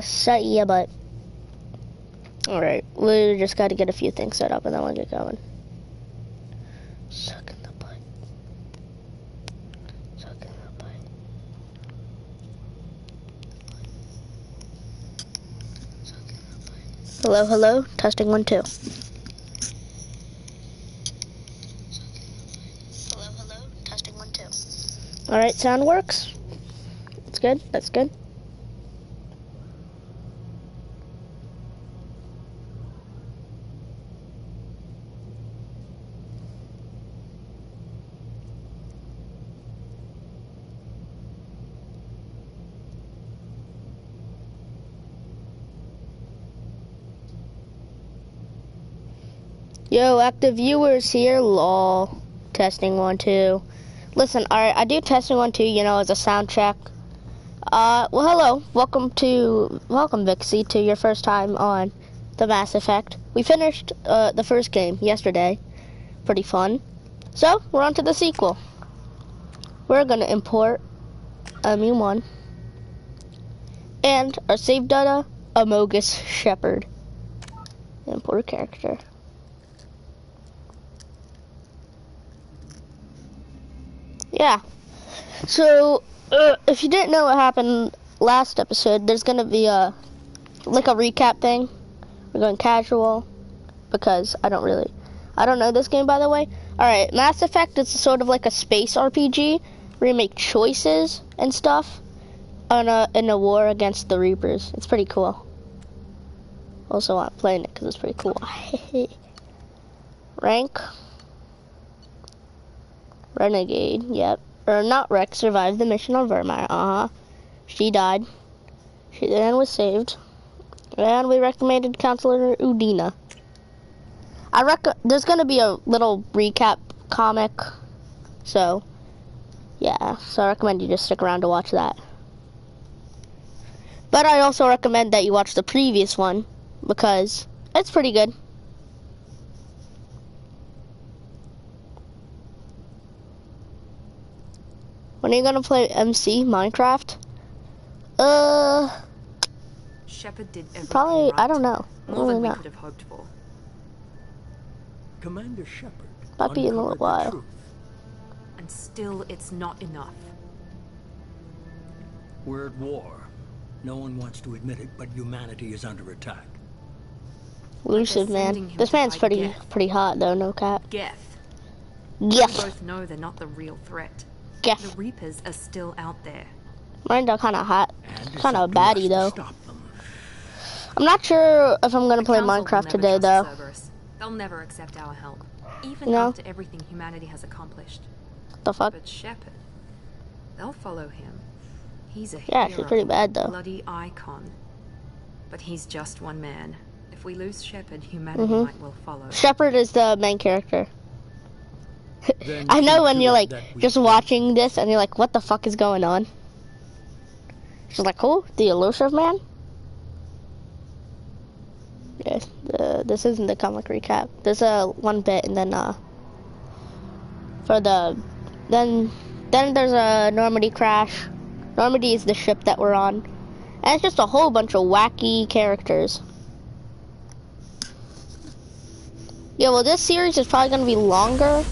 I say ya, but alright, we just gotta get a few things set up and then we'll get going. Suck in the butt. Suck in the butt. Suck in the butt. Hello, hello, testing 1 2. Hello, hello, testing 1 2. Alright, sound works. That's good, that's good. Yo, active viewers here, lol. Testing 1 2. Listen, alright, I do testing 1 2, you know, as a sound check. Well, hello. Welcome, Vixie, to your first time on the Mass Effect. We finished the first game yesterday. Pretty fun. So, we're on to the sequel. We're gonna import ME1 and our save data, Amogus Shepard. Import character. Yeah. So, if you didn't know what happened last episode, there's gonna be like a recap thing. We're going casual because I don't know this game, by the way. Alright, Mass Effect is sort of like a space RPG where you make choices and stuff in a war against the Reapers. It's pretty cool. Also, I'm playing it because it's pretty cool. Rank. Renegade, yep. Or not Rex survived the mission on Vermeer. She died. She then was saved. And we recommended Counselor Udina. There's gonna be a little recap comic. So, yeah. So I recommend you just stick around to watch that. But I also recommend that you watch the previous one because it's pretty good. When are you gonna play MC Minecraft? Shepard did everything probably. right. I don't know. More than we could have hoped for. Commander Shepard. Might be in a little while. And still, it's not enough. We're at war. No one wants to admit it, but humanity is under attack. Elusive man. This man's pretty hot though. No cap. Geth. Geth. We both know they're not the real threat. Geth. The Reapers are still out there. Mine's kind of hot. Kind of a baddie though. I'm not sure if I'm gonna play Minecraft today though. They'll never accept our help, even No. after everything humanity has accomplished. What the fuck? But Shepard, they'll follow him. He's a Yeah, hero, she's pretty bad though. bloody icon. But he's just one man. If we lose Shepard, humanity might well follow. Shepard is the main character. I know when you're like just watching this and you're like, what the fuck is going on? She's like, oh, the elusive man? Yes, this isn't the comic recap. There's one bit and then then there's a Normandy crash. Normandy is the ship that we're on. And it's just a whole bunch of wacky characters. Yeah, well this series is probably gonna be longer.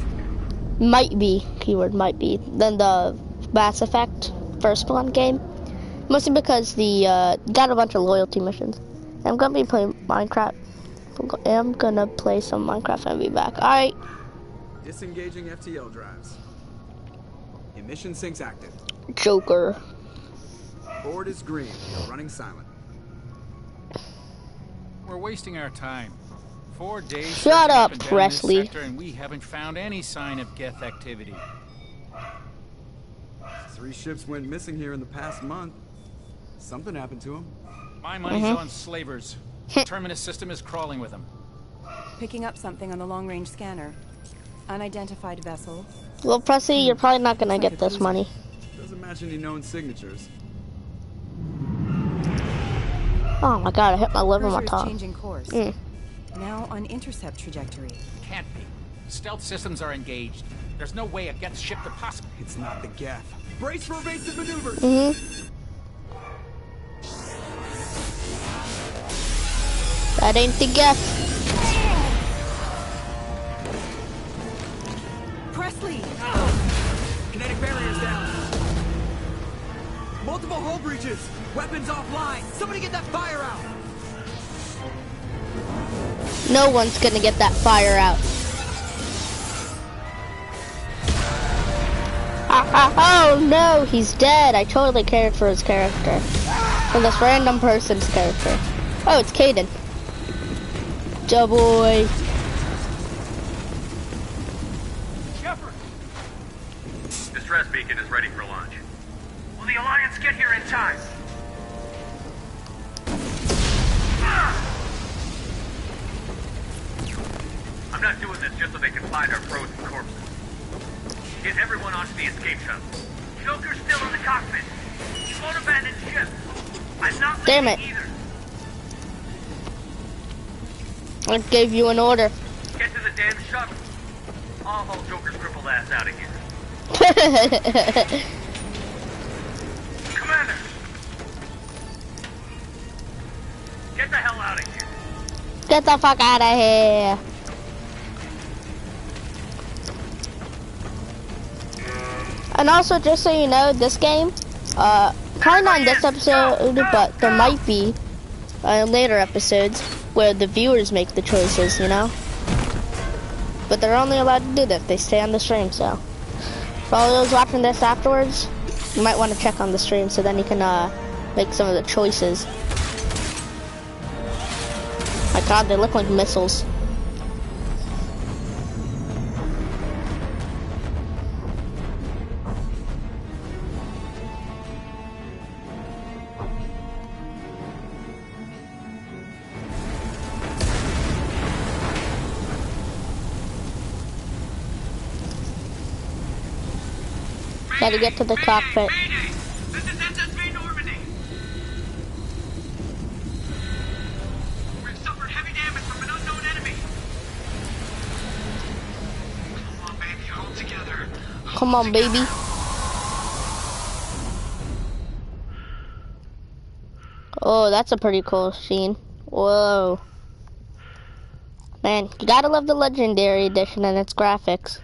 Might be, keyword might be, than the Mass Effect first one game. Mostly because the got a bunch of loyalty missions. I'm gonna be playing Minecraft. I'm gonna play some Minecraft and be back. Alright. Disengaging FTL drives. Emission sinks active. Joker. Board is green. Running silent. We're wasting our time. 4 days. Shut up, up and down Presley. this sector, and we haven't found any sign of Geth activity. 3 ships went missing here in the past month. Something happened to them. My money's on slavers. The Terminus system is crawling with them. Picking up something on the long-range scanner. Unidentified vessel. Well, Presley, you're probably not gonna get this money. Doesn't match any known signatures. Oh my god, I hit my lip on my Cruiser is tongue. changing course. Now on intercept trajectory. Can't be. Stealth systems are engaged. There's no way a Geth ship could possibly... It's not the Geth. Brace for evasive maneuvers. That ain't the guess. Presley! Kinetic barriers down. Multiple hull breaches. Weapons offline. Somebody get that fire out. No one's gonna get that fire out. Oh no, he's dead. I totally cared for his character. For this random person's character. Oh, it's Kaidan. Joe boy. Shepard! Distress beacon is ready for launch. Will the Alliance get here in time? I'm not doing this just so they can find our frozen corpses. Get everyone onto the escape shuttle. Joker's still in the cockpit. He won't abandon ship. I'm not Damn it. leaving either. I gave you an order. Get to the damn shuttle. I'll haul Joker's crippled ass out of here. Commander! Get the hell out of here. Get the fuck out of here. And also, just so you know, this game, probably not in this episode, but there might be in later episodes where the viewers make the choices, you know? But they're only allowed to do that if they stay on the stream, so. For all those watching this afterwards, you might want to check on the stream so then you can make some of the choices. My god, they look like missiles. Gotta get to the cockpit. Mayday! This is SSV Normandy! We've suffered heavy damage from an unknown enemy. Come on, baby, hold together. Come on, baby. Oh, that's a pretty cool scene. Whoa. Man, you gotta love the Legendary Edition and its graphics.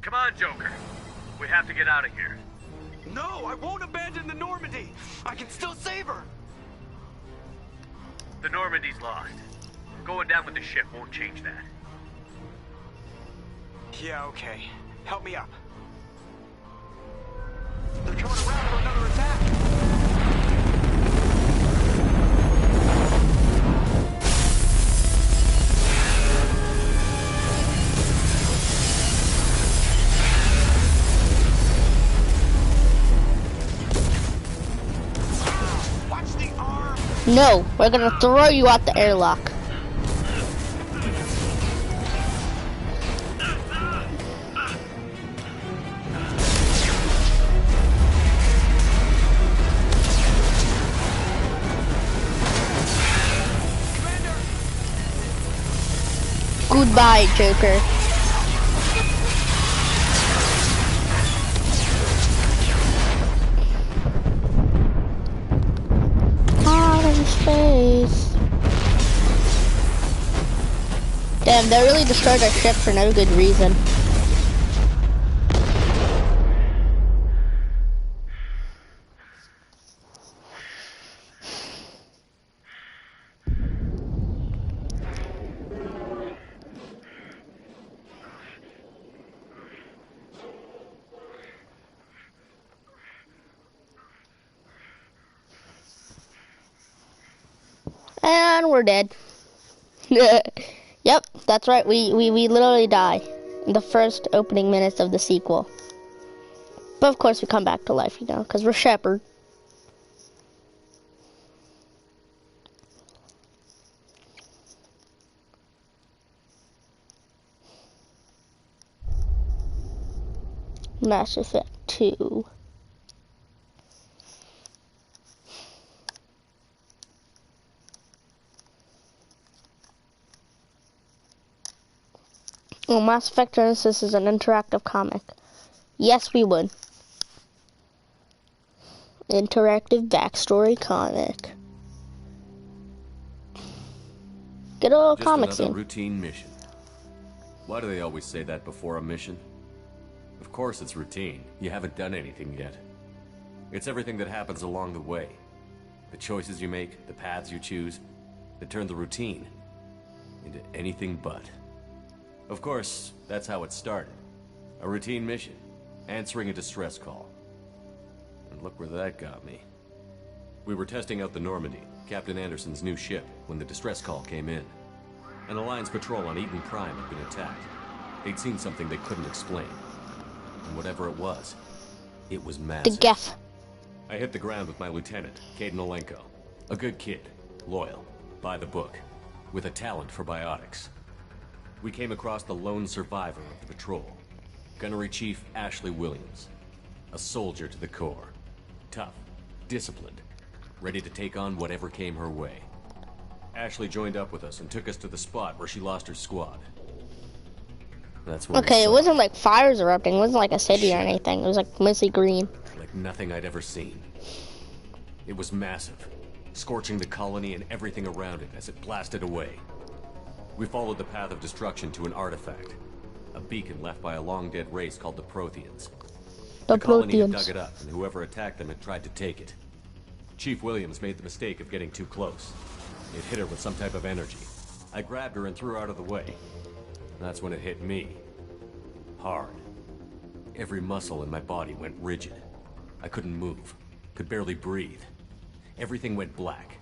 Come on, Joker. We have to get out of here. No, I won't abandon the Normandy. I can still save her. The Normandy's lost. Going down with the ship won't change that. Yeah, okay. Help me up. They're coming around for another attack. No, we're gonna throw you out the airlock. Goodbye, Joker. Space. Damn, they really destroyed our ship for no good reason. And we're dead. Yep, that's right. We literally die in the first opening minutes of the sequel. But of course we come back to life, you know, because we're Shepard. Mass Effect 2. Well, Mass Effect Genesis is an interactive comic. Yes, we would. Interactive backstory comic. Get a little Just comic another scene. routine mission. Why do they always say that before a mission? Of course it's routine. You haven't done anything yet. It's everything that happens along the way. The choices you make, the paths you choose, that turn the routine into anything but. Of course, that's how it started. A routine mission, answering a distress call. And look where that got me. We were testing out the Normandy, Captain Anderson's new ship, when the distress call came in. An Alliance patrol on Eden Prime had been attacked. They'd seen something they couldn't explain. And whatever it was The massive. Geth. I hit the ground with my lieutenant, Kade Nolenko. A good kid, loyal, by the book, with a talent for biotics. We came across the lone survivor of the patrol, Gunnery Chief Ashley Williams. A soldier to the core. Tough, disciplined, ready to take on whatever came her way. Ashley joined up with us and took us to the spot where she lost her squad. That's when Okay, we it saw wasn't like fires erupting. It wasn't like a city or Shit. anything. It was like mostly green. like nothing I'd ever seen. It was massive, scorching the colony and everything around it as it blasted away. We followed the path of destruction to an artifact, a beacon left by a long-dead race called the Protheans. The colony had Protheans. dug it up, and whoever attacked them had tried to take it. Chief Williams made the mistake of getting too close. It hit her with some type of energy. I grabbed her and threw her out of the way. That's when it hit me. Hard. Every muscle in my body went rigid. I couldn't move, could barely breathe. Everything went black.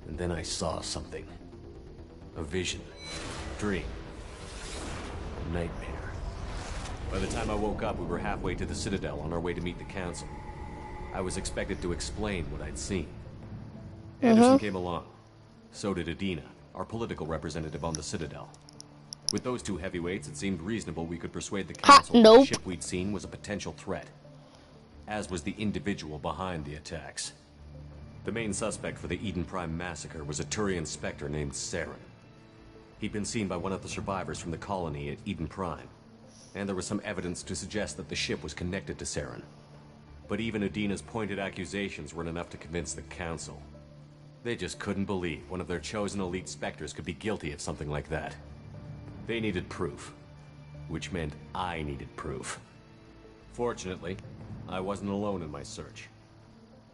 And then I saw something. A vision. Dream. A nightmare. By the time I woke up, we were halfway to the Citadel on our way to meet the Council. I was expected to explain what I'd seen. Anderson came along. So did Adina, our political representative on the Citadel. With those two heavyweights, it seemed reasonable we could persuade the Council that nope. the ship we'd seen was a potential threat. As was the individual behind the attacks. The main suspect for the Eden Prime massacre was a Turian Spectre named Saren. He'd been seen by one of the survivors from the colony at Eden Prime, and there was some evidence to suggest that the ship was connected to Saren. But even Adina's pointed accusations weren't enough to convince the Council. They just couldn't believe one of their chosen elite Spectres could be guilty of something like that. They needed proof, which meant I needed proof. Fortunately, I wasn't alone in my search.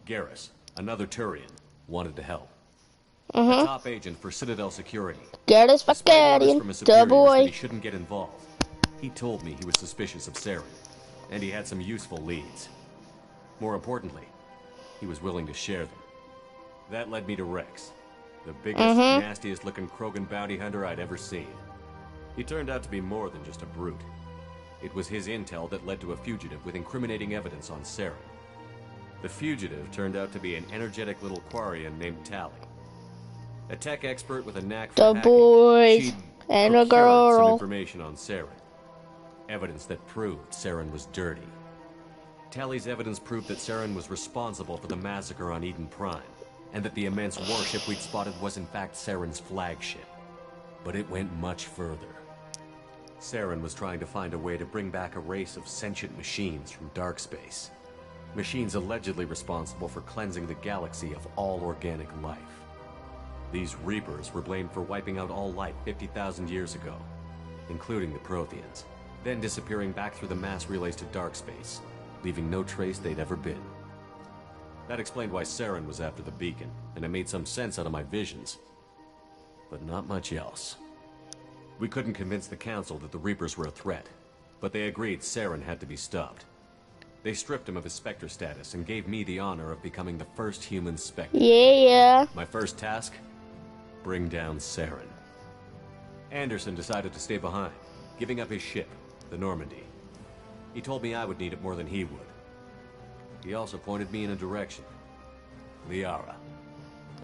Garrus, another Turian, wanted to help. A top agent for Citadel Security. Garrus Despite orders from his Vakarian. The superiors that he boy. shouldn't get involved, he told me he was suspicious of Saren, and he had some useful leads. More importantly, he was willing to share them. That led me to Rex, the biggest, nastiest looking Krogan bounty hunter I'd ever seen. He turned out to be more than just a brute. It was his intel that led to a fugitive with incriminating evidence on Saren. The fugitive turned out to be an energetic little Quarian named Tali. A tech expert with a knack for The hacking. boys. She'd And a procured some girl. information on Saren. Evidence that proved Saren was dirty. Tali's evidence proved that Saren was responsible for the massacre on Eden Prime, and that the immense warship we'd spotted was in fact Saren's flagship. But it went much further. Saren was trying to find a way to bring back a race of sentient machines from dark space. Machines allegedly responsible for cleansing the galaxy of all organic life. These Reapers were blamed for wiping out all life 50,000 years ago, including the Protheans, then disappearing back through the mass relays to dark space, leaving no trace they'd ever been. That explained why Saren was after the beacon, and it made some sense out of my visions. But not much else. We couldn't convince the Council that the Reapers were a threat, but they agreed Saren had to be stopped. They stripped him of his Spectre status and gave me the honor of becoming the first human Spectre. Yeah. My first task? Bring down Saren. Anderson decided to stay behind, giving up his ship, the Normandy. He told me I would need it more than he would. He also pointed me in a direction. Liara,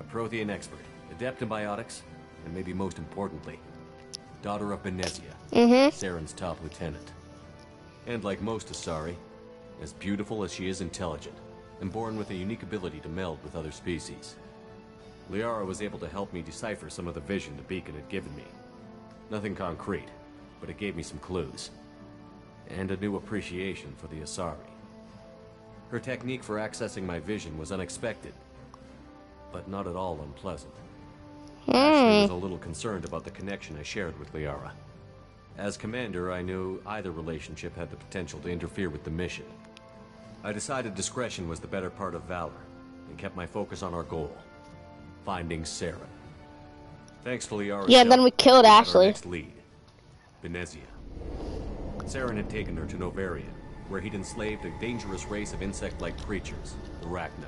a Prothean expert, adept in biotics, and maybe most importantly, daughter of Benezia, Saren's top lieutenant. And like most Asari, as beautiful as she is intelligent, and born with a unique ability to meld with other species. Liara was able to help me decipher some of the vision the beacon had given me. Nothing concrete, but it gave me some clues. And a new appreciation for the Asari. Her technique for accessing my vision was unexpected, but not at all unpleasant. Ashley was a little concerned about the connection I shared with Liara. As commander, I knew either relationship had the potential to interfere with the mission. I decided discretion was the better part of valor, and kept my focus on our goal, finding Saren. Thanks to Liara's Yeah, and then we killed had our Ashley. next lead, Benezia. Saren had taken her to Novarian, where he'd enslaved a dangerous race of insect-like creatures, the Rachni.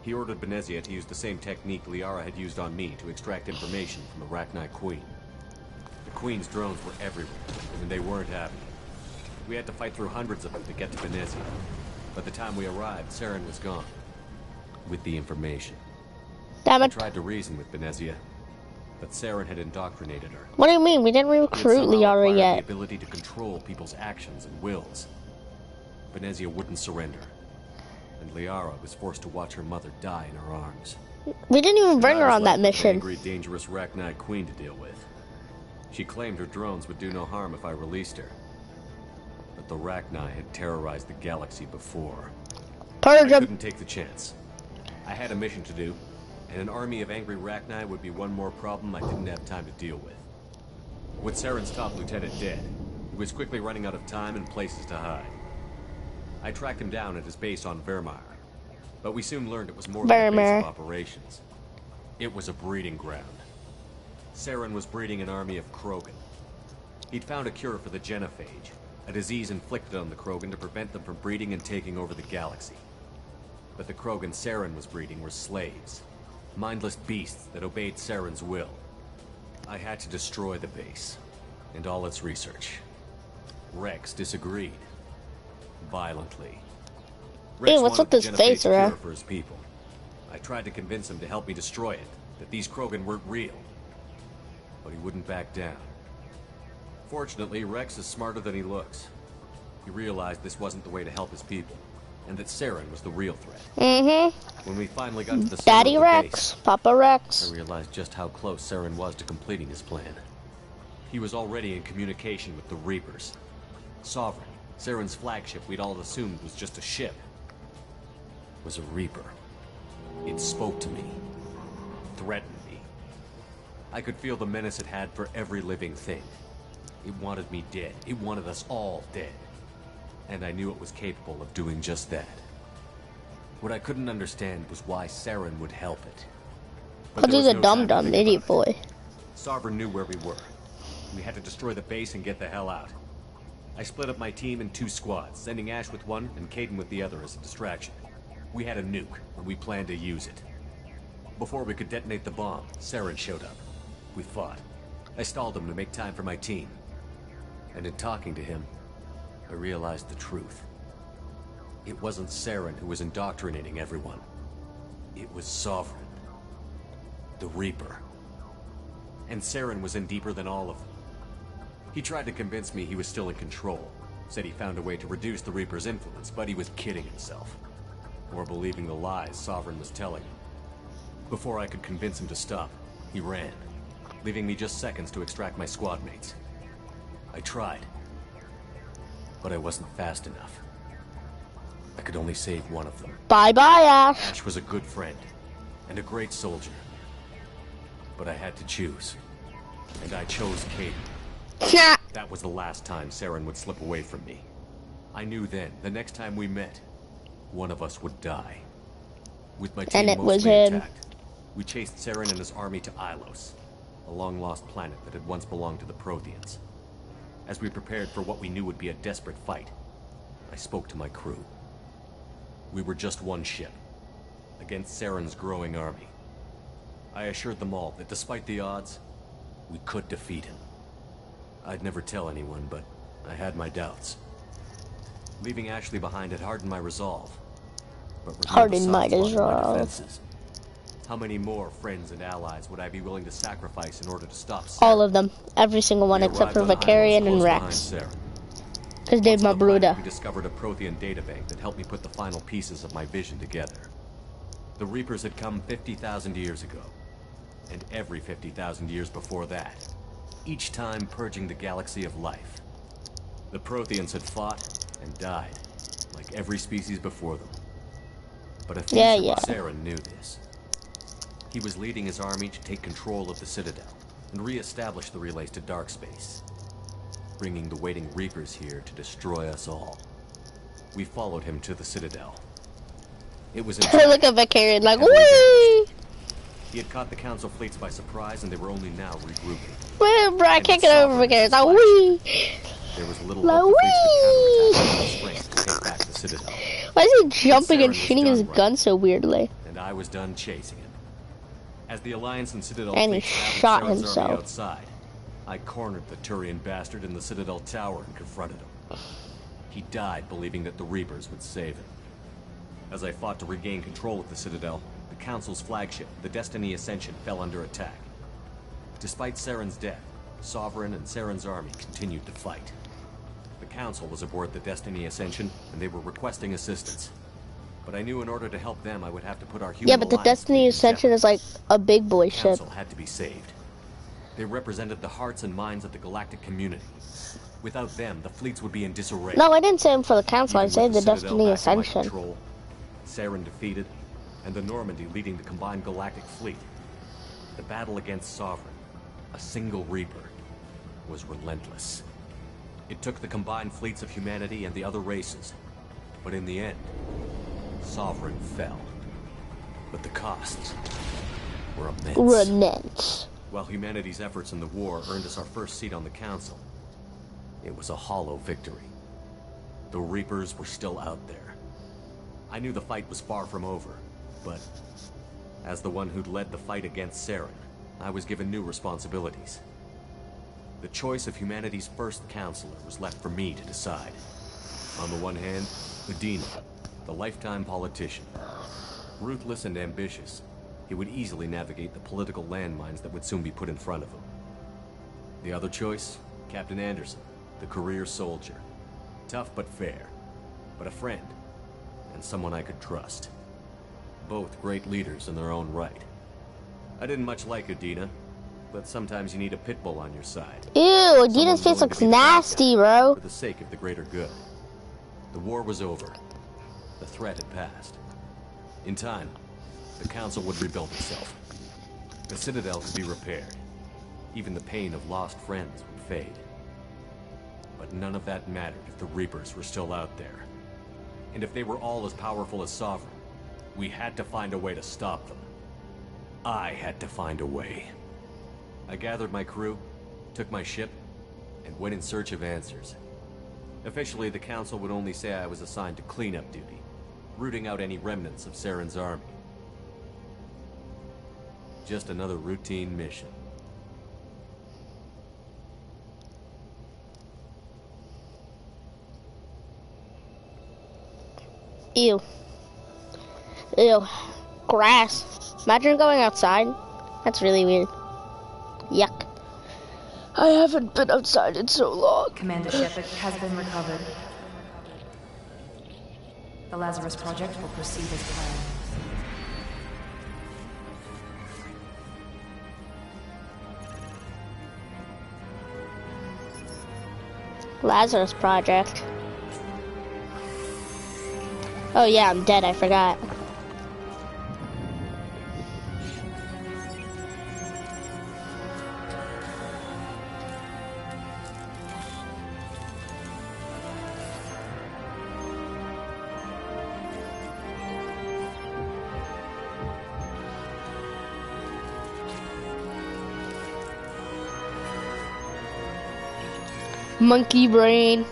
He ordered Benezia to use the same technique Liara had used on me to extract information from the Rachni Queen. The Queen's drones were everywhere, and they weren't happy. We had to fight through hundreds of them to get to Benezia. By the time we arrived, Saren was gone. With the information. Damn I it. tried to reason with Benezia, but Saren had indoctrinated her. What do you mean? We didn't It had recruit somehow Liara acquired yet. the ability to control people's actions and wills. Benezia wouldn't surrender, and Liara was forced to watch her mother die in her arms. We didn't even And bring I her was on that left with an mission. angry, dangerous Rachni Queen to deal with. She claimed her drones would do no harm if I released her. But the Rachni had terrorized the galaxy before. I Purge 'em. couldn't take the chance. I had a mission to do, and an army of angry Rachni would be one more problem I didn't have time to deal with. With Saren's top lieutenant dead, he was quickly running out of time and places to hide. I tracked him down at his base on Vermeer, but we soon learned it was more than a Vermeer. base of operations. It was a breeding ground. Saren was breeding an army of Krogan. He'd found a cure for the genophage, a disease inflicted on the Krogan to prevent them from breeding and taking over the galaxy. But the Krogan Saren was breeding were slaves, mindless beasts that obeyed Saren's will. I had to destroy the base, and all its research. Rex disagreed. Violently. Rex Ew, what's wanted with the this face, genophage cure Ra? for his people. I tried to convince him to help me destroy it, that these Krogan weren't real. But he wouldn't back down. Fortunately, Rex is smarter than he looks. He realized this wasn't the way to help his people, and that Saren was the real threat. Mm-hmm. When we finally got to the center Daddy of the Rex. base, Papa Rex. I realized just how close Saren was to completing his plan. He was already in communication with the Reapers. Sovereign, Saren's flagship we'd all assumed was just a ship, was a Reaper. It spoke to me, threatened me. I could feel the menace it had for every living thing. It wanted me dead. It wanted us all dead. And I knew it was capable of doing just that. What I couldn't understand was why Saren would help it. But Because there he's was a no dumb time to dumb think idiot about it. boy. Sovereign knew where we were. We had to destroy the base and get the hell out. I split up my team in 2 squads, sending Ash with one and Caden with the other as a distraction. We had a nuke, and we planned to use it. Before we could detonate the bomb, Saren showed up. We fought. I stalled him to make time for my team. And in talking to him, I realized the truth. It wasn't Saren who was indoctrinating everyone. It was Sovereign. The Reaper. And Saren was in deeper than all of them. He tried to convince me he was still in control. Said he found a way to reduce the Reaper's influence, but he was kidding himself. Or believing the lies Sovereign was telling him. Before I could convince him to stop, he ran, leaving me just seconds to extract my squad mates. I tried, but I wasn't fast enough. I could only save one of them. Bye-bye, Ash. Ash was a good friend, and a great soldier. But I had to choose, and I chose Caden. That was the last time Saren would slip away from me. I knew then, the next time we met, one of us would die. With my team And it was mostly him. intact, we chased Saren and his army to Ilos, a long-lost planet that had once belonged to the Protheans. As we prepared for what we knew would be a desperate fight, I spoke to my crew. We were just one ship, against Saren's growing army. I assured them all that despite the odds, we could defeat him. I'd never tell anyone, but I had my doubts. Leaving Ashley behind had hardened my resolve. But revealed Hardened the my soft spot in my resolve. defenses. How many more friends and allies would I be willing to sacrifice in order to stop Saren? All of them. Every single one We except for arrived on Vicarian Ilos and close Rex. behind Saren. Because they're Once my on the planet, brother. We discovered a Prothean databank that helped me put the final pieces of my vision together. The Reapers had come 50,000 years ago, and every 50,000 years before that. each time purging the galaxy of life. The Protheans had fought and died, like every species before them. But a future Saren knew this. He was leading his army to take control of the Citadel and re-establish the relays to dark space, bringing the waiting Reapers here to destroy us all. We followed him to the Citadel. It was look at Vicarian like, whee! He had caught the Council fleets by surprise, and they were only now regrouping. Well, bro, I can't get over Vicarian. Like, whee! There was little hope the fleets would counterattack the to take back the Citadel. Why is he jumping and shooting his gun so weirdly? And I was done chasing him. As the Alliance and Citadel and he shot himself outside, I cornered the Turian bastard in the Citadel Tower and confronted him. He died believing that the Reapers would save him. As I fought to regain control of the Citadel, the Council's flagship, the Destiny Ascension, fell under attack. Despite Saren's death, Sovereign and Saren's army continued to fight. The Council was aboard the Destiny Ascension, and they were requesting assistance. But I knew in order to help them, I would have to put our human Yeah, but the Destiny Ascension is like a big boy ship. The Council had to be saved. They represented the hearts and minds of the galactic community. Without them, the fleets would be in disarray. No, I didn't say him for the Council. I said the Destiny Ascension. Control, Saren defeated, and the Normandy leading the combined galactic fleet. The battle against Sovereign, a single Reaper, was relentless. It took the combined fleets of humanity and the other races, but in the end, Sovereign fell. But the costs were immense. While humanity's efforts in the war earned us our first seat on the Council, it was a hollow victory. The Reapers were still out there. I knew the fight was far from over, but as the one who'd led the fight against Saren, I was given new responsibilities. The choice of humanity's first counselor was left for me to decide. On the one hand, Udina, the lifetime politician. Ruthless and ambitious, he would easily navigate the political landmines that would soon be put in front of him. The other choice, Captain Anderson, the career soldier. Tough but fair, but a friend, and someone I could trust. Both great leaders in their own right. I didn't much like Udina, but sometimes you need a pit bull on your side. Ew, Udina's face looks nasty, bro. For the sake of the greater good. The war was over. The threat had passed. In time, the Council would rebuild itself. The Citadel could be repaired. Even the pain of lost friends would fade. But none of that mattered if the Reapers were still out there. And if they were all as powerful as Sovereign, we had to find a way to stop them. I had to find a way. I gathered my crew, took my ship, and went in search of answers. Officially, the Council would only say I was assigned to cleanup duty, rooting out any remnants of Saren's army. Just another routine mission. Ew. Ew. Grass. Imagine going outside. That's really weird. Yuck. I haven't been outside in so long. Commander Shepard has been recovered. The Lazarus Project will proceed as planned. Lazarus Project. Oh yeah, I'm dead, I forgot. Monkey brain.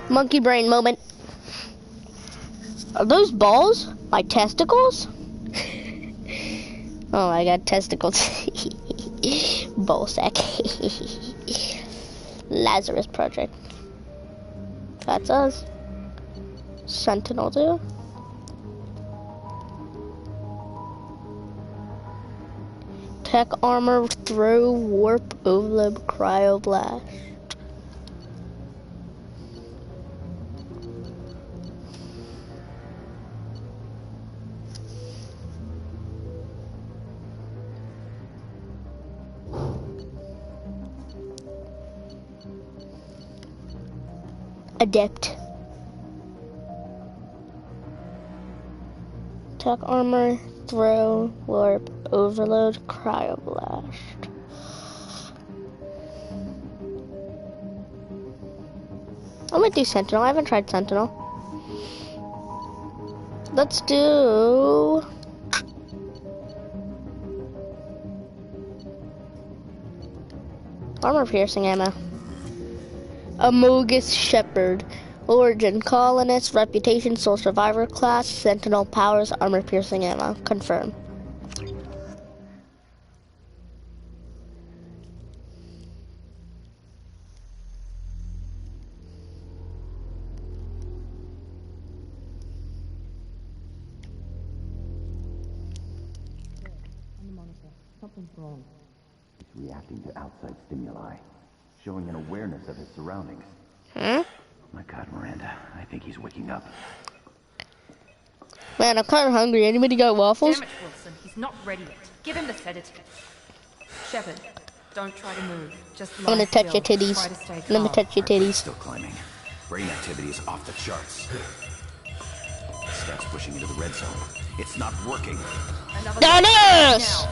Monkey brain moment. Are those balls? My testicles? Oh my god, testicles. Ball sack. Lazarus Project. That's us. Sentinel 2. Tech armor throw warp overload cryoblast. adept. Attack armor, throw, warp, overload, cryoblast. I'm gonna do Sentinel. I haven't tried Sentinel. Let's do... armor piercing ammo. Amogus Shepherd. Origin, colonist, reputation, sole survivor class, sentinel powers, armor piercing ammo. Confirm. He's reacting to outside stimuli, showing an awareness of his surroundings. Huh? My God, Miranda, I think he's waking up. Man, I'm kind of hungry. Anybody got waffles? Damn it, Wilson. He's not ready yet. Give him the sedative. Shepard, don't try to move. Just I'm gonna touch your titties. Try to stay I'm gonna calm. touch your titties. Still climbing. Brain activity is off the charts. Steps pushing into the red zone. It's not working. Dennis!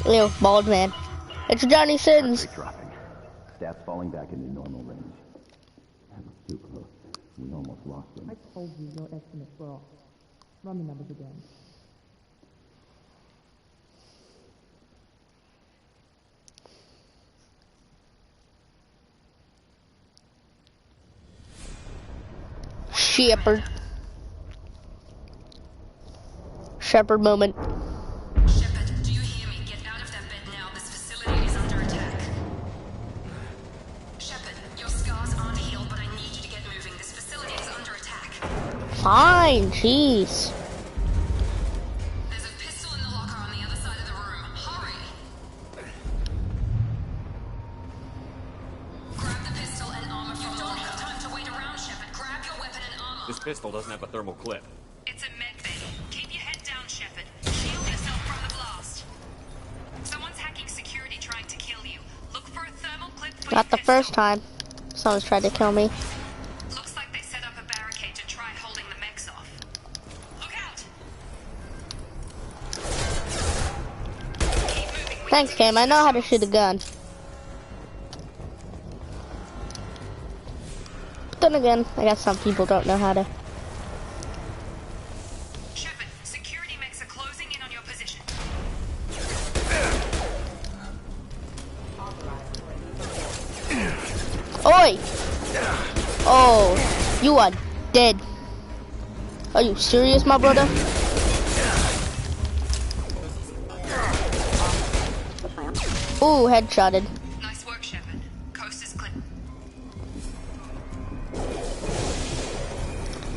Ew, bald man. It's Johnny Sins. Rate dropping. Stats falling back into normal range. That was too close. We almost lost him. I told you your estimates were off. Run the numbers again. Shepherd. Shepherd moment. Shepard, do you hear me? Get out of that bed now. This facility is under attack. Shepard, your scars aren't healed, but I need you to get moving. This facility is under attack. Fine, jeez. There's a pistol in the locker on the other side of the room. Hurry! Grab the pistol and armor from the locker. You don't have time to wait around, Shepard. Grab your weapon and armor. This pistol doesn't have a thermal clip. It's a med bay. Keep your head down, Shepard. Shield yourself from the blast. Someone's hacking security trying to kill you. Look for a thermal clip for Not the your pistol. first time someone's tried to kill me. Looks like they set up a barricade to try holding the mechs off. Look out! Keep moving. Thanks, Cam. I know how to shoot a gun. But then again, I guess some people don't know how to. Shepard, security mechs are closing in on your position. Oi! Oh, you are dead. Are you serious, my brother? Ooh, headshotted. Nice work, Shepard. Coast is clear.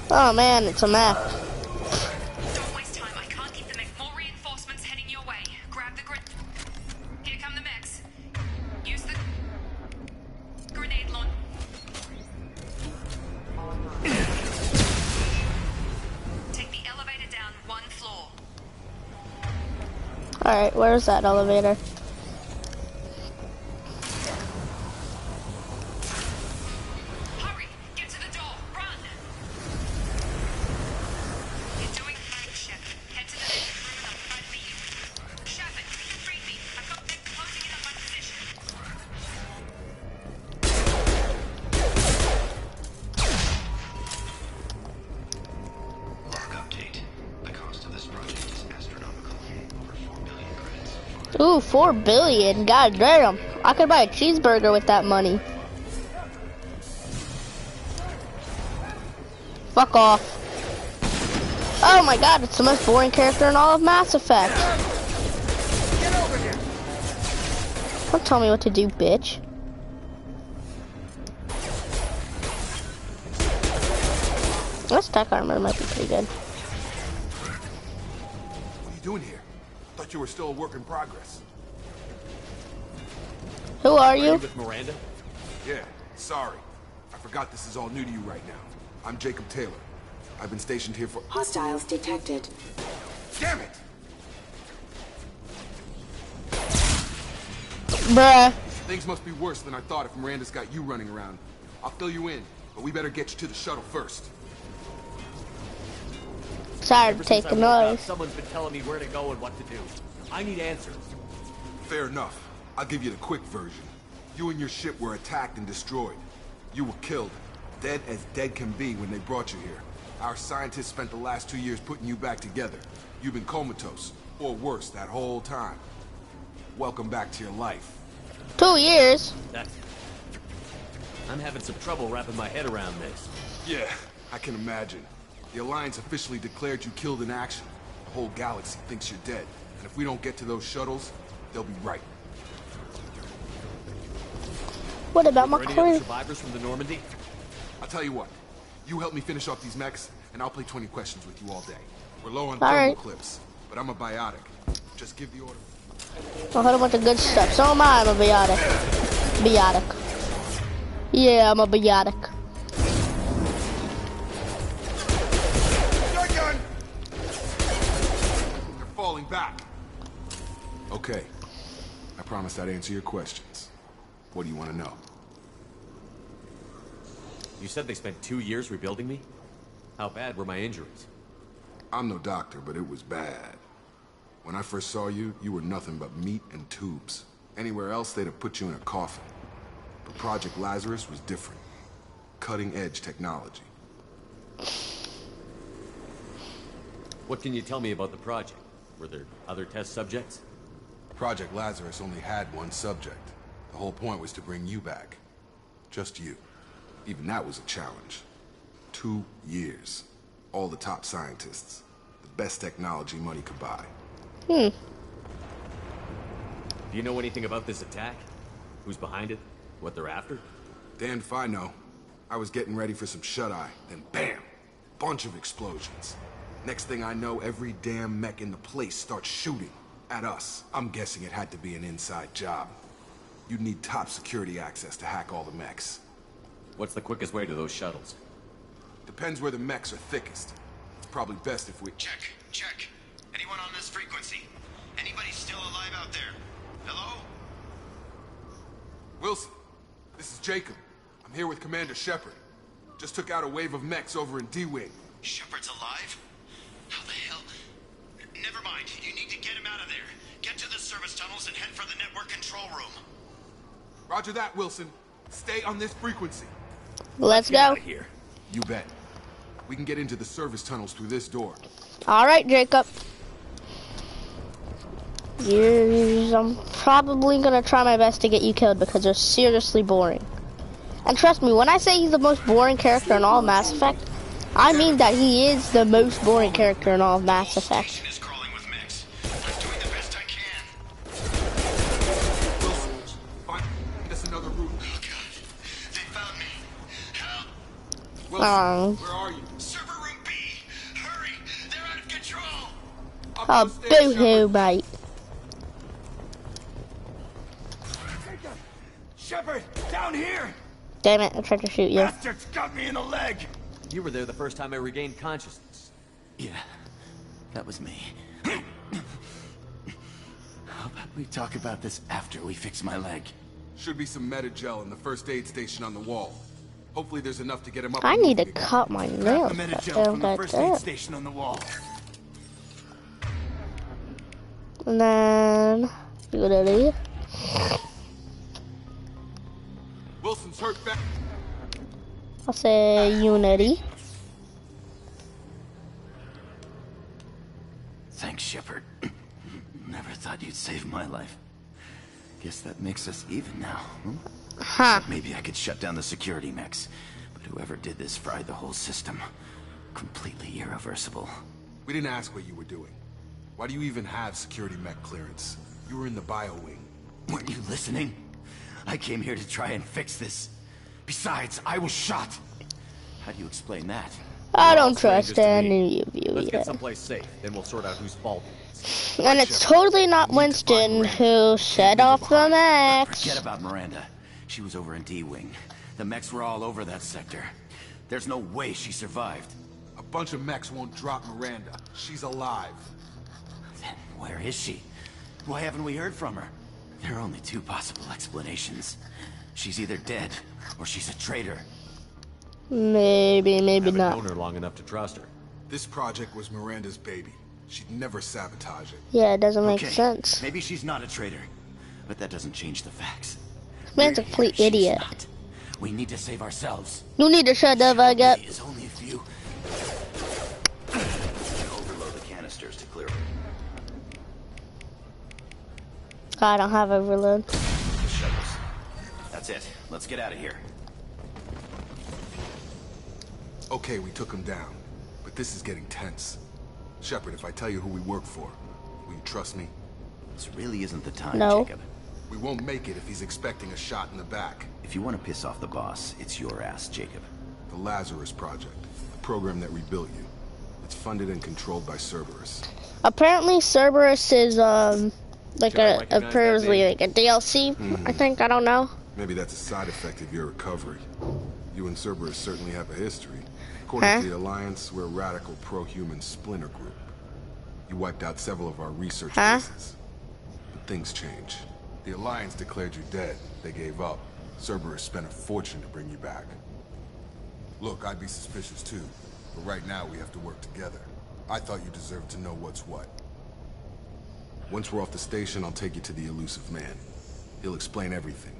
Oh man, it's a map. Don't waste time. I can't keep the mech. More reinforcements heading your way. Grab the grenade. Here come the mechs. Use the grenade launcher. Take the elevator down one floor. Alright, where's that elevator? Hurry! Get to the door! Run! You're doing fine, Shepard. Head to the next room and I'll try to meet you. Shepard, read me. I've got them closing in on my position. Mark update. The cost of this project is astronomical. Over 4 billion credits. Ooh, 4 billion. God damn. I could buy a cheeseburger with that money. Fuck off. Oh my god, it's the most boring character in all of Mass Effect. Don't tell me what to do, bitch. This tech armor might be pretty good. What are you doing here? Thought you were still a work in progress. Who are you? With Miranda? Yeah, sorry. I forgot this is all new to you right now. I'm Jacob Taylor. I've been stationed here for— Hostiles detected. Damn it! Bruh. Things must be worse than I thought if Miranda's got you running around. I'll fill you in, but we better get you to the shuttle first. Sorry Ever to since take I the woke up, noise. someone's been telling me where to go and what to do. I need answers. Fair enough. I'll give you the quick version. You and your ship were attacked and destroyed. You were killed, dead as dead can be when they brought you here. Our scientists spent the last 2 years putting you back together. You've been comatose, or worse, that whole time. Welcome back to your life. 2 years? I'm having some trouble wrapping my head around this. Yeah, I can imagine. The Alliance officially declared you killed in action. The whole galaxy thinks you're dead. And if we don't get to those shuttles, they'll be right. What about my Are there any other crew? survivors from the Normandy? I'll tell you what. You help me finish off these mechs, and I'll play 20 questions with you all day. We're low on All thermal right. clips, but I'm a biotic. Just give the order. A whole bunch of good stuff. So am I. I'm a biotic. Biotic. Yeah, I'm a biotic. Shotgun! They're falling back. Okay. I promised I'd answer your questions. What do you want to know? You said they spent 2 years rebuilding me? How bad were my injuries? I'm no doctor, but it was bad. When I first saw you, you were nothing but meat and tubes. Anywhere else, they'd have put you in a coffin. But Project Lazarus was different. Cutting-edge technology. What can you tell me about the project? Were there other test subjects? Project Lazarus only had one subject. The whole point was to bring you back. Just you. Even that was a challenge. 2 years. All the top scientists. The best technology money could buy. Do you know anything about this attack? Who's behind it? What they're after? Damned if I know. I was getting ready for some shut-eye, then bam! Bunch of explosions. Next thing I know, every damn mech in the place starts shooting at us. I'm guessing it had to be an inside job. You'd need top security access to hack all the mechs. What's the quickest way to those shuttles? Depends where the mechs are thickest. It's probably best if we... Check. Anyone on this frequency? Anybody still alive out there? Hello? Wilson, this is Jacob. I'm here with Commander Shepard. Just took out a wave of mechs over in D-Wing. Shepard's alive? How the hell? Never mind. You need to get him out of there. Get to the service tunnels and head for the network control room. Roger that, Wilson. Stay on this frequency. Let's go. Out of here. You bet. We can get into the service tunnels through this door. All right, Jacob. I'm probably gonna try my best to get you killed because they're seriously boring. And trust me, when I say he's the most boring character in all of Mass Effect, I mean that he is the most boring character in all of Mass Effect. Find us another route. Oh God, they found me. Help! Wilson, where are you? Server room B. Hurry! They're out of control. Oh, boo-hoo, mate. Shepard, down here! Damn it, I tried to shoot you. Bastards got me in the leg. You were there the first time I regained consciousness. Yeah, that was me. How about we talk about this after we fix my leg? Should be some Metagel in the first aid station on the wall. Hopefully there's enough to get him up. I and need to moving again. cut my nails. The Metagel but from the that's first aid it. station on the wall. And then Unity. Wilson's hurt back. I'll say Unity. Thanks, Shepard. Never thought you'd save my life. Guess that makes us even now. Huh. Maybe I could shut down the security mechs, but whoever did this fried the whole system. Completely irreversible. We didn't ask what you were doing. Why do you even have security mech clearance? You were in the bio wing. Weren't you listening? I came here to try and fix this. Besides, I was shot. How do you explain that? I don't trust any of you Let's yet. get someplace safe, then we'll sort out whose fault it is. And it's totally not Winston who set off the mechs. Forget about Miranda. She was over in D-Wing. The mechs were all over that sector. There's no way she survived. A bunch of mechs won't drop Miranda. She's alive. Then where is she? Why haven't we heard from her? There are only two possible explanations. She's either dead or she's a traitor. Maybe Haven't not. known her long enough to trust her. This project was Miranda's baby. She'd never sabotage it. Yeah, it doesn't make Okay, sense. maybe she's not a traitor, but that doesn't change the facts. This man's a complete She's idiot. not. We need to save ourselves. You need to shut the fuck up. Is only a few. Overload the canisters to clear them. I don't have overload. The shuttles. That's it. Let's get out of here. Okay, we took him down, but this is getting tense. Shepard, if I tell you who we work for, will you trust me? This really isn't the time, No. Jacob. We won't make it if he's expecting a shot in the back. If you want to piss off the boss, it's your ass, Jacob. The Lazarus Project, the program that rebuilt you. It's funded and controlled by Cerberus. Apparently, Cerberus is like Do I a recognize previously that like a DLC. I think, I don't know. Maybe that's a side effect of your recovery. You and Cerberus certainly have a history. According to the Alliance, we're a radical pro-human splinter group. You wiped out several of our research bases. But things change. The Alliance declared you dead. They gave up. Cerberus spent a fortune to bring you back. Look, I'd be suspicious too, but right now we have to work together. I thought you deserved to know what's what. Once we're off the station, I'll take you to the Elusive Man. He'll explain everything.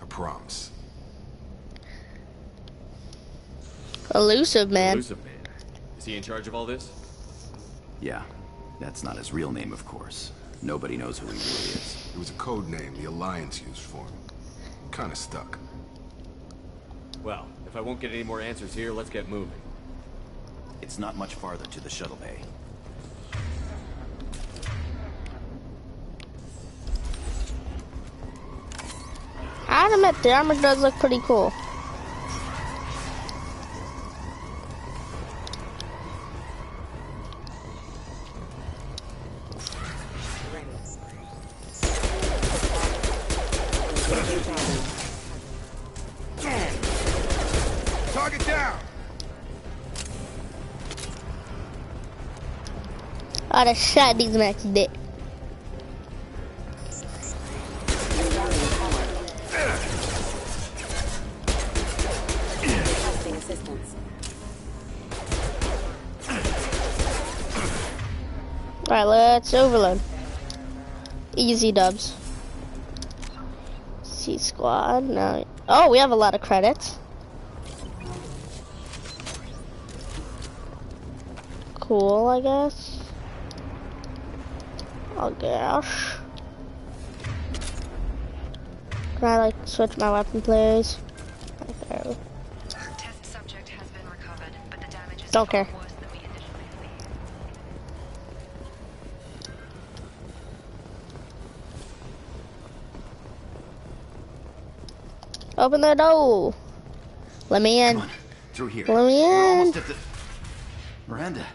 I promise. Elusive Man. Elusive Man. Is he in charge of all this? Yeah, that's not his real name, of course. Nobody knows who he really is. It was a code name the Alliance used for him. Kinda stuck. Well, if I won't get any more answers here, let's get moving. It's not much farther to the shuttle bay. I admit the armor does look pretty cool. Target down! I'd have shot these max dick. Alright, let's overload. Easy dubs. C squad. No. Oh, we have a lot of credits. Cool, I guess. Oh gosh. Can I like switch my weapon, please? Okay. Test subject has been recovered, but the damage is Don't care. far worse than we initially believed. Open the door. Let me in. Come on, through here. Let me We're in. almost at the... Miranda,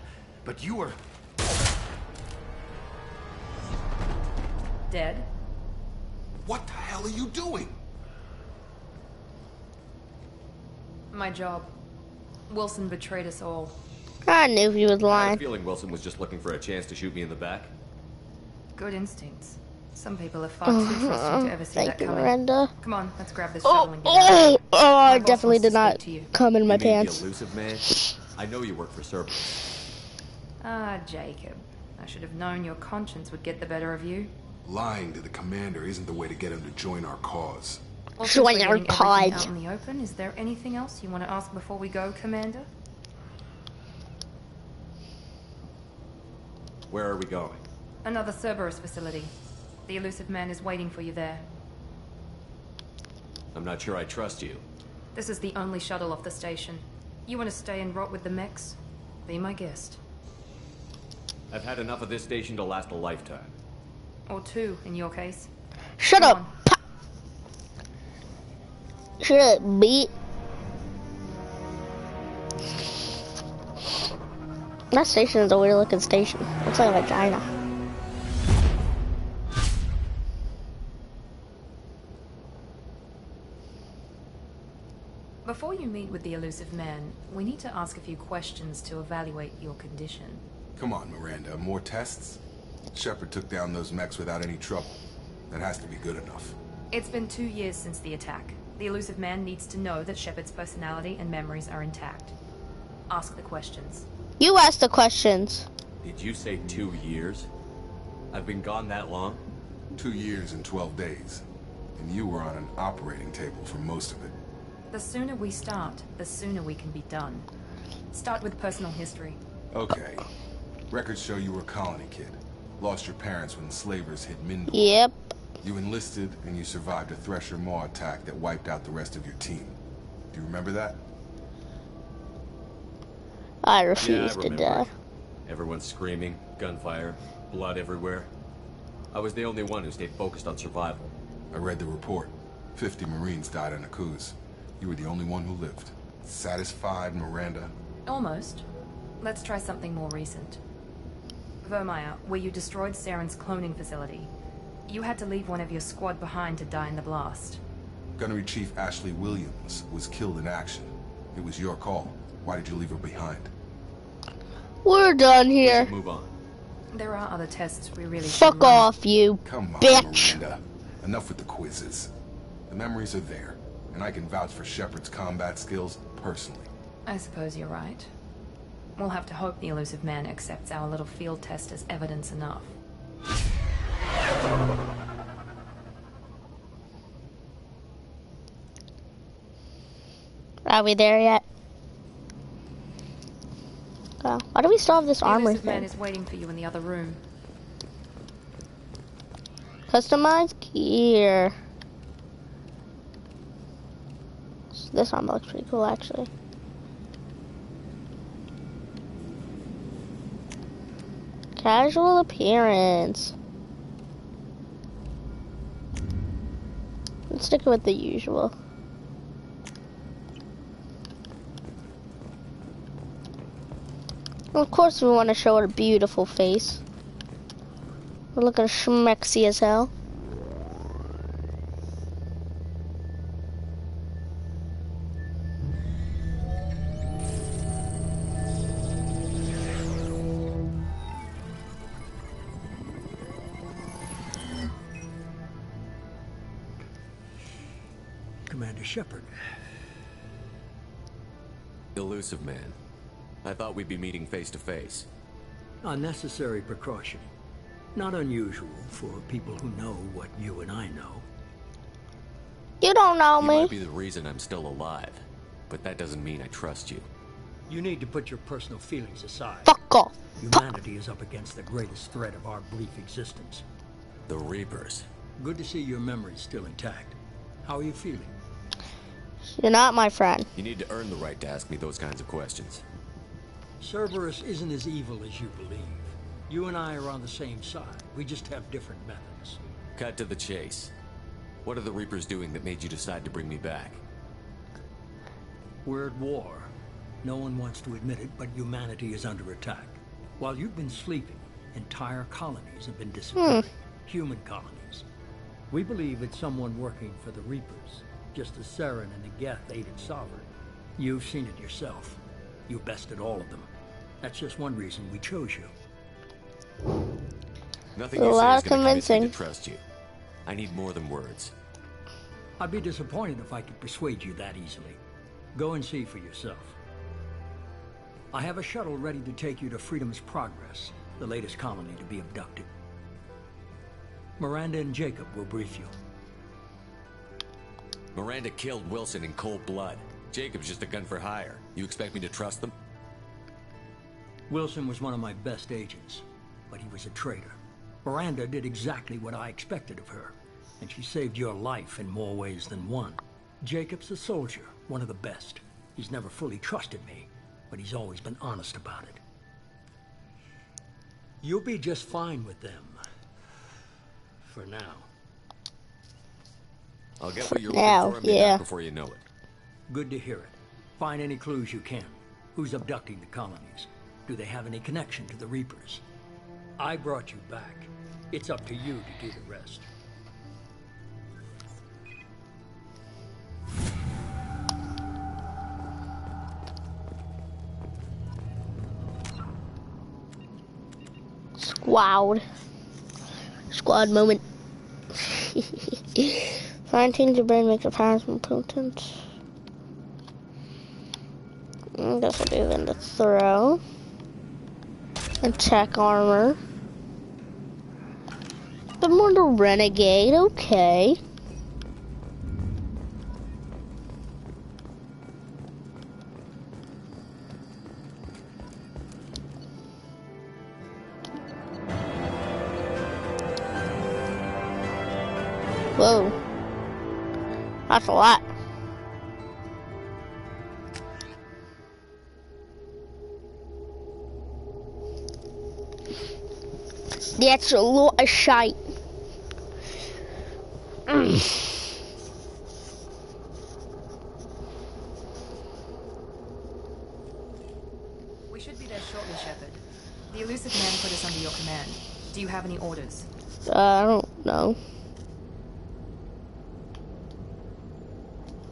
but you were... Dead? What the hell are you doing? My job. Wilson betrayed us all. I knew he was I had a lying. feeling Wilson was just looking for a chance to shoot me in the back. Good instincts. Some people are far too trusting to ever see that Thank you, coming. Miranda. Come on, let's grab this Oh, shovel and get out of here. I My boss definitely wants to did not speak to you. come in my You mean pants. the Elusive Man? I know you work for Cerberus. Ah, Jacob. I should have known your conscience would get the better of you. Lying to the commander isn't the way to get him to join our cause. Well, Join since we're our getting everything cause. out in the open, is there anything else you want to ask before we go, Commander? Where are we going? Another Cerberus facility. The Elusive Man is waiting for you there. I'm not sure I trust you. This is the only shuttle off the station. You want to stay and rot with the mechs? Be my guest. I've had enough of this station to last a lifetime. Or two, in your case. Shut Come up. on. Shut up, beat. That station is a weird looking station. Looks like a vagina. Before you meet with the Elusive Man, we need to ask a few questions to evaluate your condition. Come on, Miranda, more tests? Shepard took down those mechs without any trouble. That has to be good enough. It's been 2 years since the attack. The elusive man needs to know that Shepard's personality and memories are intact. Ask the questions. You ask the questions. Did you say 2 years? I've been gone that long? 2 years and 12 days. And you were on an operating table for most of it. The sooner we start, the sooner we can be done. Start with personal history. Okay. Records show you were a colony kid. Lost your parents when slavers hit Mindor. Yep. You enlisted and you survived a Thresher Maw attack that wiped out the rest of your team. Do you remember that? I refuse to die. Everyone screaming, gunfire, blood everywhere. I was the only one who stayed focused on survival. I read the report. 50 Marines died on Akuz. You were the only one who lived. Satisfied, Miranda? Almost. Let's try something more recent. Vermeer, where you destroyed Saren's cloning facility. You had to leave one of your squad behind to die in the blast. Gunnery Chief Ashley Williams was killed in action. It was your call. Why did you leave her behind? We're done here. Move on. There are other tests we really Fuck should run. off, you Come on, bitch. Miranda. Enough with the quizzes. The memories are there, and I can vouch for Shepard's combat skills personally. I suppose you're right. We'll have to hope the elusive man accepts our little field test as evidence enough. Are we there yet? Oh, why do we still have this The armor elusive man thing? is waiting for you in the other room. Customize gear. This armor looks pretty cool, actually. Casual appearance. Let's stick with the usual. Of course we want to show her beautiful face. We're looking schmexy as hell. Commander Shepard. Elusive man. I thought we'd be meeting face to face. Unnecessary precaution. Not unusual for people who know what you and I know. You don't know You me. might be the reason I'm still alive, but that doesn't mean I trust you. You need to put your personal feelings aside. Fuck off. Humanity is up against the greatest threat of our brief existence. The Reapers. Good to see your memories still intact. How are you feeling? You're not my friend. You need to earn the right to ask me those kinds of questions. Cerberus isn't as evil as you believe. You and I are on the same side. We just have different methods. Cut to the chase. What are the Reapers doing that made you decide to bring me back? We're at war. No one wants to admit it, but humanity is under attack. While you've been sleeping, entire colonies have been disappearing. Human colonies. We believe it's someone working for the Reapers, just as Saren and the Geth aided Sovereign. You've seen it yourself. You bested all of them. That's just one reason we chose you. Nothing A you say lot is of going to convince me convincing. to trust you. I need more than words. I'd be disappointed if I could persuade you that easily. Go and see for yourself. I have a shuttle ready to take you to Freedom's Progress, the latest colony to be abducted. Miranda and Jacob will brief you. Miranda killed Wilson in cold blood. Jacob's just a gun for hire. You expect me to trust them? Wilson was one of my best agents, but he was a traitor. Miranda did exactly what I expected of her, and she saved your life in more ways than one. Jacob's a soldier, one of the best. He's never fully trusted me, but he's always been honest about it. You'll be just fine with them. For now. I'll get what you're now, looking for and be yeah. back before you know it. Good to hear it. Find any clues you can. Who's abducting the colonies? Do they have any connection to the Reapers? I brought you back. It's up to you to do the rest. Squad. Squad moment. Fine-tunes your brain, makes your powers more potent. I guess I'll do then the throw. Attack armor. But more the renegade, okay. Whoa. That's a lot. That's a lot of shite. We should be there shortly, Shepard. The Illusive Man put us under your command. Do you have any orders? I don't know.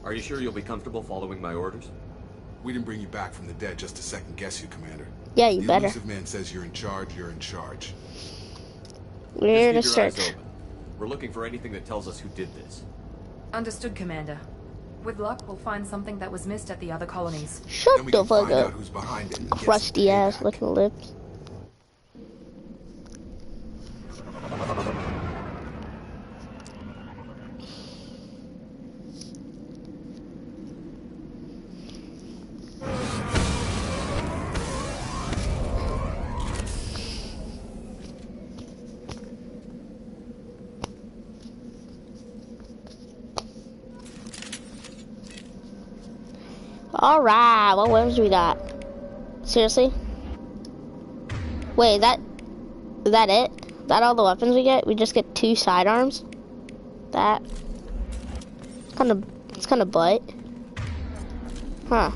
Are you sure you'll be comfortable following my orders? We didn't bring you back from the dead just to second guess you, Commander. Yeah, you better. The Illusive Man says you're in charge, you're in charge. We're here to Just keep your eyes search. open. We're looking for anything that tells us who did this. Understood, Commander. With luck, we'll find something that was missed at the other colonies. Shut Then we the can fuck find out up. who's behind it and get some Crusty ass payback. looking lips. Alright, what weapons we got? Seriously? Wait, is that it? Is that all the weapons we get? We just get 2 sidearms? That it's kinda butt. Huh.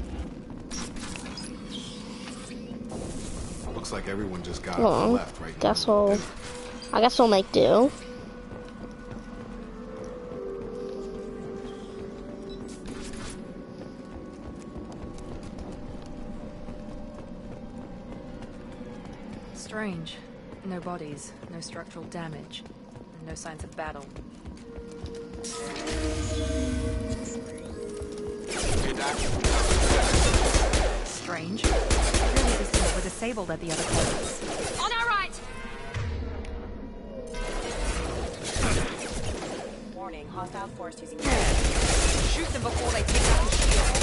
Looks like everyone just got Well, left right now. I guess we'll make do. Strange. No bodies, no structural damage, and no signs of battle. Strange. Clearly these things were disabled at the other colonies. On our right! Warning, hostile force using... Shoot them before they take out the shield.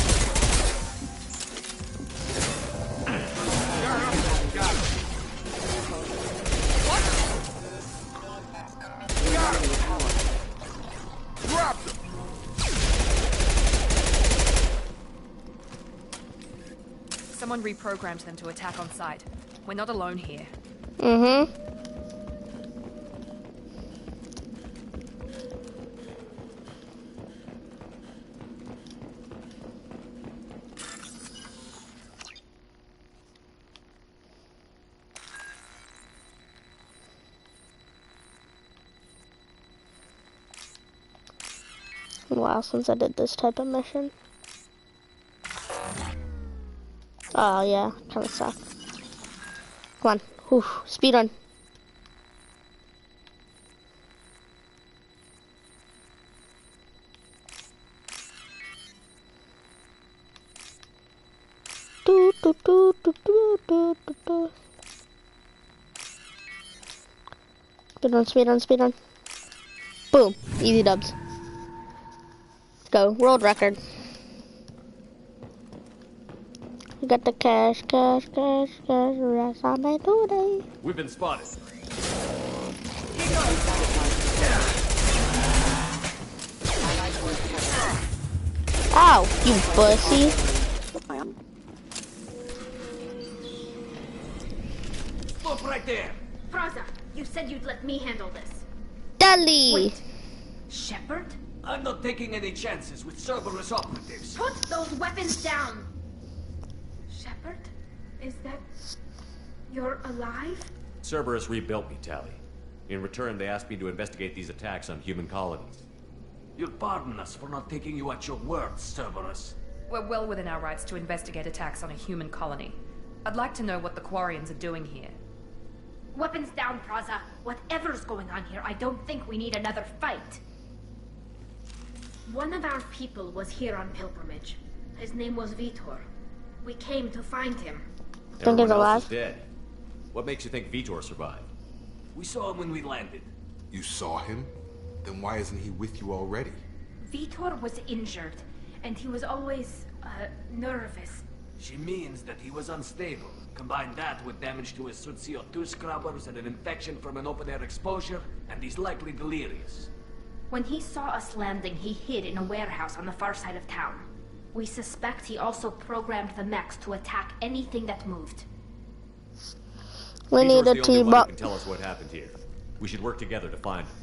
Someone reprogrammed them to attack on sight. We're not alone here. Mm-hmm. Wow, since I did this type of mission. Oh yeah, kind of suck. Come on, whew, speed run. Do, do, do, do, do, do, do, do. Speed run, speed run, speed run. Boom, easy dubs. Go, world record. We got the cash, cash, cash, cash, rest on my today. We've been spotted. Ow, you pussy. Stop right there! Praza, you said you'd let me handle this. Dali! Wait. Shepard? I'm not taking any chances with Cerberus operatives. Put those weapons down! Shepard? Is that... You're alive? Cerberus rebuilt me, Tali. In return, they asked me to investigate these attacks on human colonies. You'll pardon us for not taking you at your word, Cerberus. We're well within our rights to investigate attacks on a human colony. I'd like to know what the Quarians are doing here. Weapons down, Praza. Whatever's going on here, I don't think we need another fight. One of our people was here on pilgrimage. His name was Vitor. We came to find him. Everyone else is dead. What makes you think Vitor survived? We saw him when we landed. You saw him? Then why isn't he with you already? Vitor was injured, and he was always, nervous. She means that he was unstable. Combine that with damage to his suit CO2 scrubbers and an infection from an open-air exposure, and he's likely delirious. When he saw us landing, he hid in a warehouse on the far side of town. We suspect he also programmed the mechs to attack anything that moved. We need a team up. Can tell us what happened here. We should work together to find him.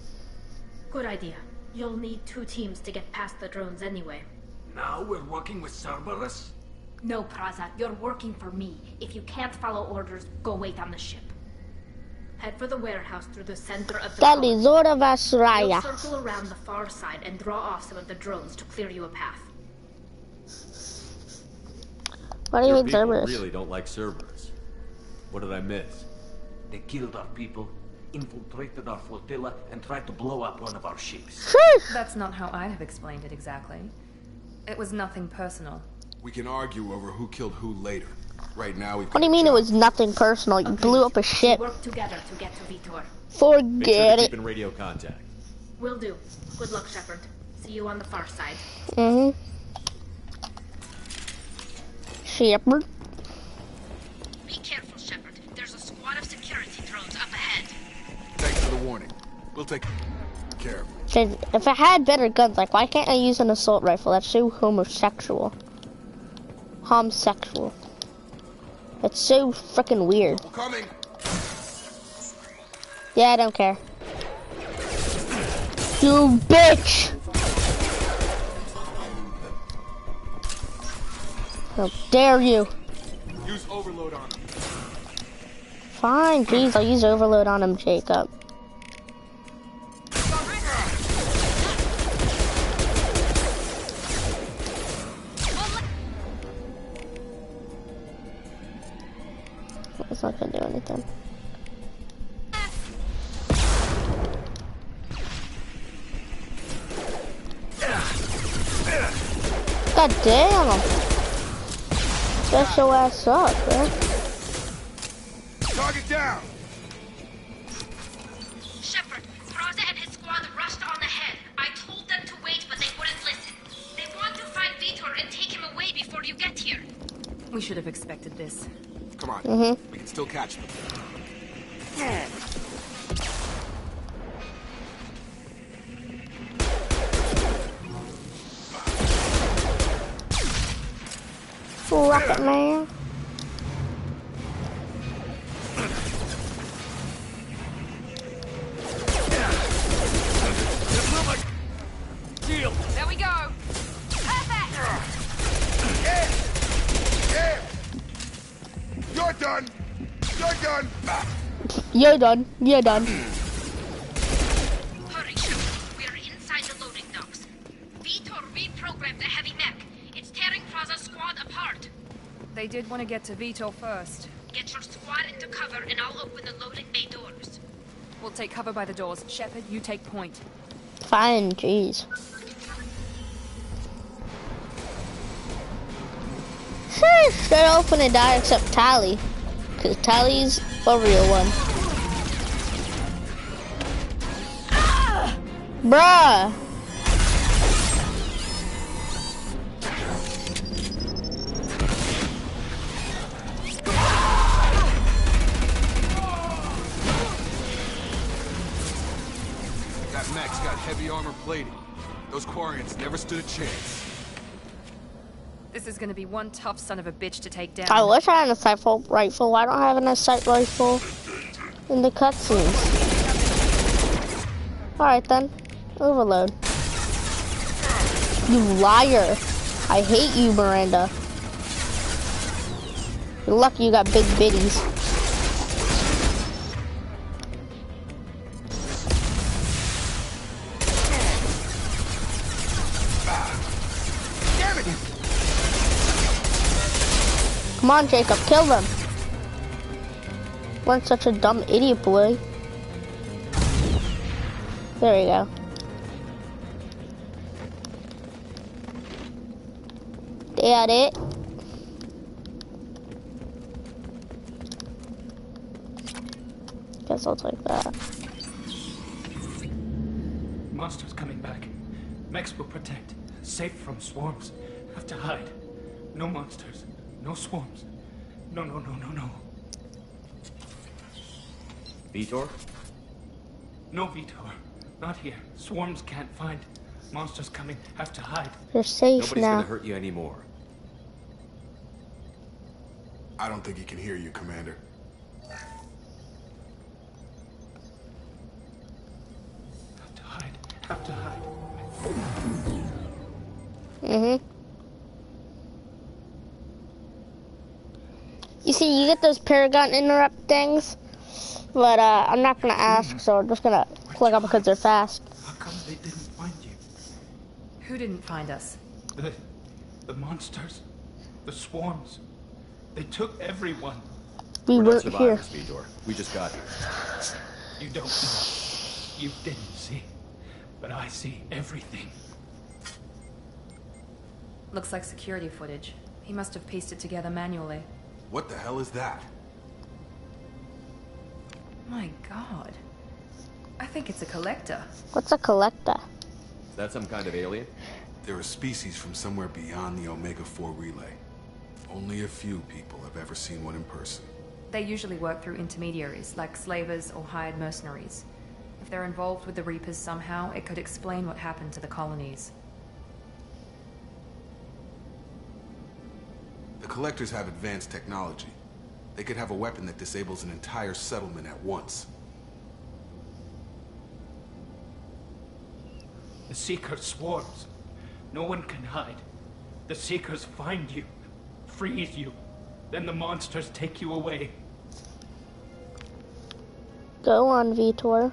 Good idea. You'll need 2 teams to get past the drones anyway. Now we're working with Cerberus? No, Praza, you're working for me. If you can't follow orders, go wait on the ship. Head for the warehouse through the center of the colony. You'll circle around the far side and draw off some of the drones to clear you a path. What do you mean Cerberus? Really don't like Cerberus. What did I miss? They killed our people, infiltrated our flotilla, and tried to blow up one of our ships. That's not how I'd have explained it exactly. It was nothing personal. We can argue over who killed who later. Right now, we've got What do you mean it was nothing personal? You blew up a ship. Work together to get to Vitor. Forget it. Keep in radio contact. Will do. Good luck, Shepard. See you on the far side. Shepard. Be careful, Shepard. There's a squad of security drones up ahead. Thanks for the warning. We'll take care of it. If I had better guns, like, why can't I use an assault rifle? That's so homosexual. Homosexual. It's so freaking weird. We're coming. Yeah, I don't care. You bitch! How dare you? Use overload on him. Fine, jeez, I'll use overload on him, Jacob. It's not gonna do anything. God damn! Get your ass up, man. Target down! Shepard, Praza and his squad rushed on ahead. I told them to wait, but they wouldn't listen. They want to find Vitor and take him away before you get here. We should have expected this. Come on, we can still catch them. Rocket Man. There we go. Perfect. Yeah. You're done. You're done. You're done. You're done. Hurry, Shepard. We're inside the loading docks. Vitor reprogrammed the heavy mech. It's tearing Praza's squad apart. They did want to get to Vitor first. Get your squad into cover and I'll open the loading bay doors. We'll take cover by the doors. Shepard, you take point. Fine, jeez. They're all gonna die except Tali. Because Tali's a real one. Bruh! That mech's got heavy armor plating. Those Quarians never stood a chance. This is gonna be one tough son of a bitch to take down. I wish I had a sight rifle. Why don't I have an assault rifle in the cutscenes? Alright then. Overload. You liar. I hate you, Miranda. You're lucky you got big bitties. Come on, Jacob, kill them. Weren't such a dumb idiot, boy. There you go. at it. Guess I'll take that. Monsters coming back. Mechs will protect. Safe from swarms. Have to hide. No monsters. No swarms. No. Vitor? No, Vitor. Not here. Swarms can't find. Monsters coming. Have to hide. You're safe Nobody's now. gonna hurt you anymore. I don't think he can hear you, Commander. Have to hide. You see, you get those Paragon interrupt things, but I'm not gonna ask, so I'm just gonna click up because they're fast. How come they didn't find you? Who didn't find us? The monsters. The swarms. They took everyone. We We're not weren't here. survivors, Vidor. We just got here. You don't know. You didn't see. But I see everything. Looks like security footage. He must have pieced it together manually. What the hell is that? My god. I think it's a collector. What's a collector? Is that some kind of alien? They're a species from somewhere beyond the Omega-4 relay. Only a few people have ever seen one in person. They usually work through intermediaries, like slavers or hired mercenaries. If they're involved with the Reapers somehow, it could explain what happened to the colonies. The Collectors have advanced technology. They could have a weapon that disables an entire settlement at once. The Seeker swarms. No one can hide. The Seekers find you, freeze you, then the monsters take you away. Go on, Vitor.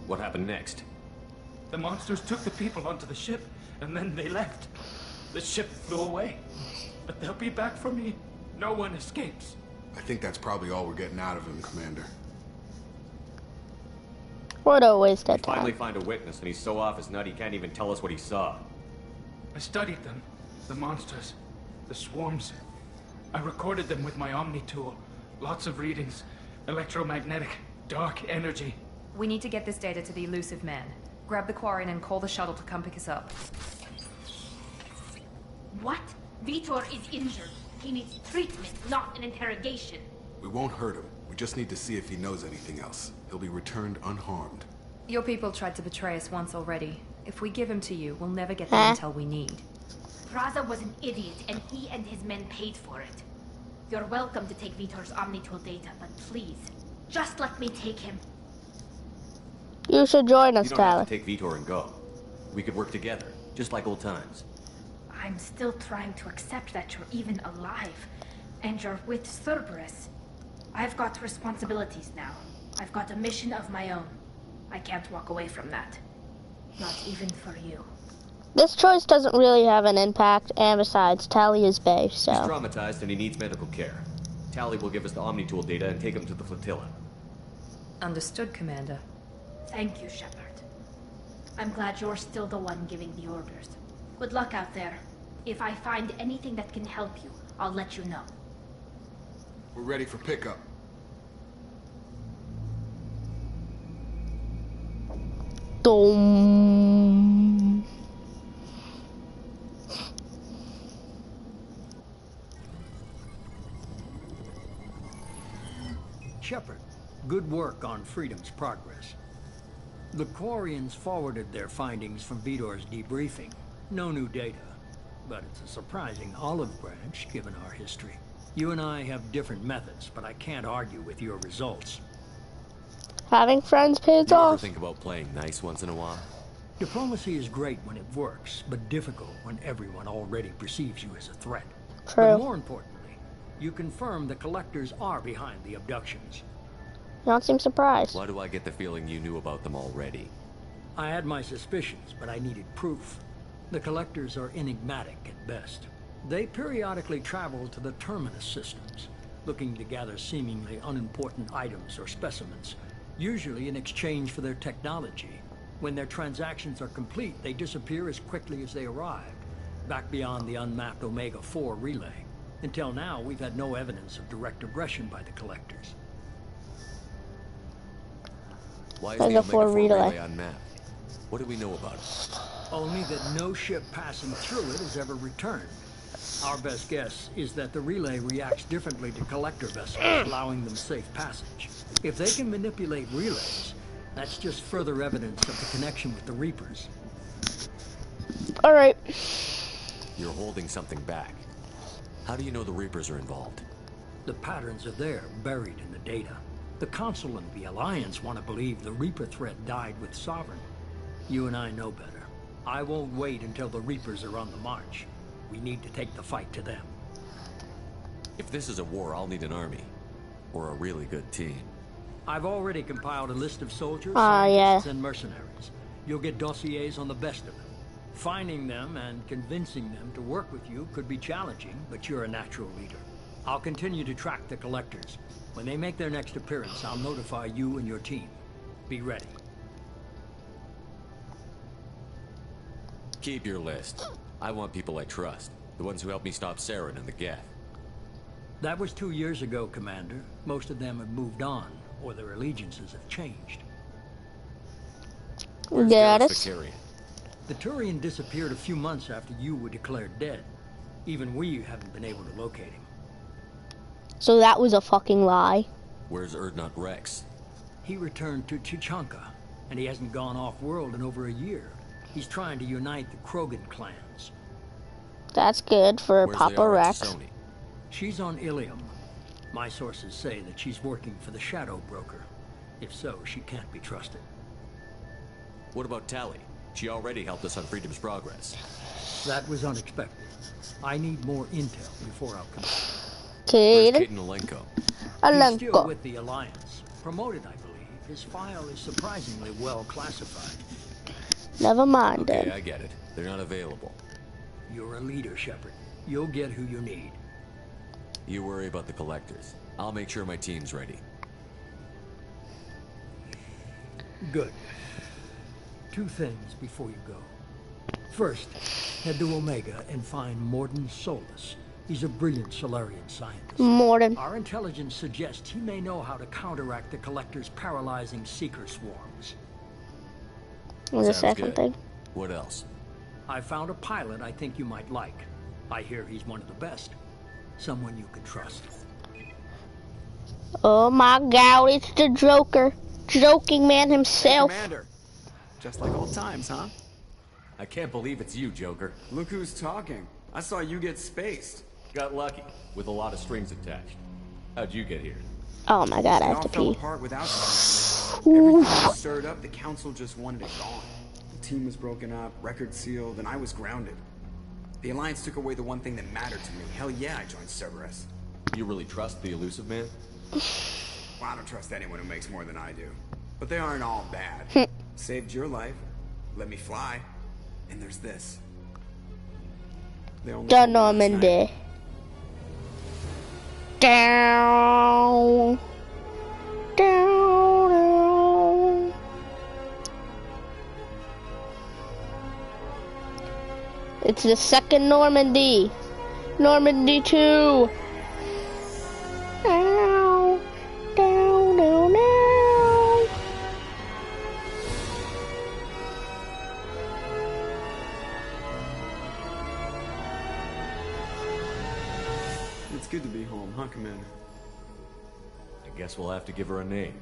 What happened next? The monsters took the people onto the ship, and then they left. The ship flew away. But they'll be back for me. No one escapes. I think that's probably all we're getting out of him, Commander. What a waste of Finally time. find a witness, and he's so off his nut he can't even tell us what he saw. I studied them. The monsters. The swarms. I recorded them with my Omni tool. Lots of readings. Electromagnetic. Dark energy. We need to get this data to the elusive man. Grab the Quarian and call the shuttle to come pick us up. What? Vitor is injured. He needs treatment, not an interrogation. We won't hurt him. We just need to see if he knows anything else. He'll be returned unharmed. Your people tried to betray us once already. If we give him to you, we'll never get the intel we need. Praza was an idiot, and he and his men paid for it. You're welcome to take Vitor's Omnitool data, but please, just let me take him. You should join us, You don't have Tyler. to take Vitor and go. We could work together, just like old times. I'm still trying to accept that you're even alive, and you're with Cerberus. I've got responsibilities now. I've got a mission of my own. I can't walk away from that. Not even for you. This choice doesn't really have an impact, and besides, Tally is bae, He's so... traumatized and he needs medical care. Tally will give us the Omni-Tool data and take him to the flotilla. Understood, Commander. Thank you, Shepard. I'm glad you're still the one giving the orders. Good luck out there. If I find anything that can help you, I'll let you know. We're ready for pickup. Dum. Shepard, good work on Freedom's progress. The Quarians forwarded their findings from Vitor's debriefing. No new data, but it's a surprising olive branch given our history. You and I have different methods, but I can't argue with your results. Having friends pays Do you ever off. think about playing nice once in a while? Diplomacy is great when it works, but difficult when everyone already perceives you as a threat. True. But more importantly, you confirm the Collectors are behind the abductions. You don't seem surprised. Why do I get the feeling you knew about them already? I had my suspicions, but I needed proof. The Collectors are enigmatic at best. They periodically travel to the Terminus systems, looking to gather seemingly unimportant items or specimens, usually in exchange for their technology. When their transactions are complete, they disappear as quickly as they arrived. back beyond the unmapped Omega-4 relay. Until now, we've had no evidence of direct aggression by the Collectors. Why is the Omega-4 relay unmapped? What do we know about it? Only that no ship passing through it has ever returned. Our best guess is that the relay reacts differently to Collector vessels, allowing them safe passage. If they can manipulate relays, that's just further evidence of the connection with the Reapers. Alright. You're holding something back. How do you know the Reapers are involved? The patterns are there, buried in the data. The Council and the Alliance want to believe the Reaper threat died with Sovereign. You and I know better. I won't wait until the Reapers are on the march. We need to take the fight to them. If this is a war, I'll need an army. Or a really good team. I've already compiled a list of soldiers, yeah, and mercenaries. You'll get dossiers on the best of them. Finding them and convincing them to work with you could be challenging, but you're a natural leader. I'll continue to track the Collectors. When they make their next appearance, I'll notify you and your team. Be ready. Keep your list. I want people I trust. The ones who helped me stop Saren and the Geth. That was 2 years ago, Commander. Most of them have moved on, or their allegiances have changed. Got it. The Turian disappeared a few months after you were declared dead. Even we haven't been able to locate him. So that was a fucking lie. Where's Urdnot Rex? He returned to Tuchanka, and he hasn't gone off-world in over a year. He's trying to unite the Krogan clans. That's good for Papa Rex. She's on Ilium. My sources say that she's working for the Shadow Broker. If so, she can't be trusted. What about Tali? She already helped us on Freedom's Progress. That was unexpected. I need more intel before I'll commit. Kate. Kaidan Alenko. He's still with the Alliance. Promoted, I believe. His file is surprisingly well classified. Never mind Okay, it. I get it. They're not available. You're a leader, Shepard. You'll get who you need. You worry about the Collectors. I'll make sure my team's ready. Good. 2 things before you go. First, head to Omega and find Mordin Solus. He's a brilliant Solarian scientist. Mordin. Our intelligence suggests he may know how to counteract the Collector's paralyzing Seeker swarms. The second thing. What else? I found a pilot I think you might like. I hear he's one of the best. Someone you can trust. Oh my god, it's the Joker. Joking man himself. Hey, Commander. Just like old times, huh? I can't believe it's you, Joker. Look who's talking. I saw you get spaced. Got lucky, with a lot of strings attached. How'd you get here? Oh my god, I It have all to fell pee. apart without you. Everything was stirred up, the Council just wanted it gone. The team was broken up, record sealed, and I was grounded. The Alliance took away the one thing that mattered to me. Hell yeah, I joined Cerberus. You really trust the Elusive Man? Well, I don't trust anyone who makes more than I do. But they aren't all bad. Saved your life, let me fly, and there's this. The Normandy. Down. Down, down. It's the second Normandy. Normandy 2. Down, down, down, down. It's good to be home, huh, Commander? I guess we'll have to give her a name.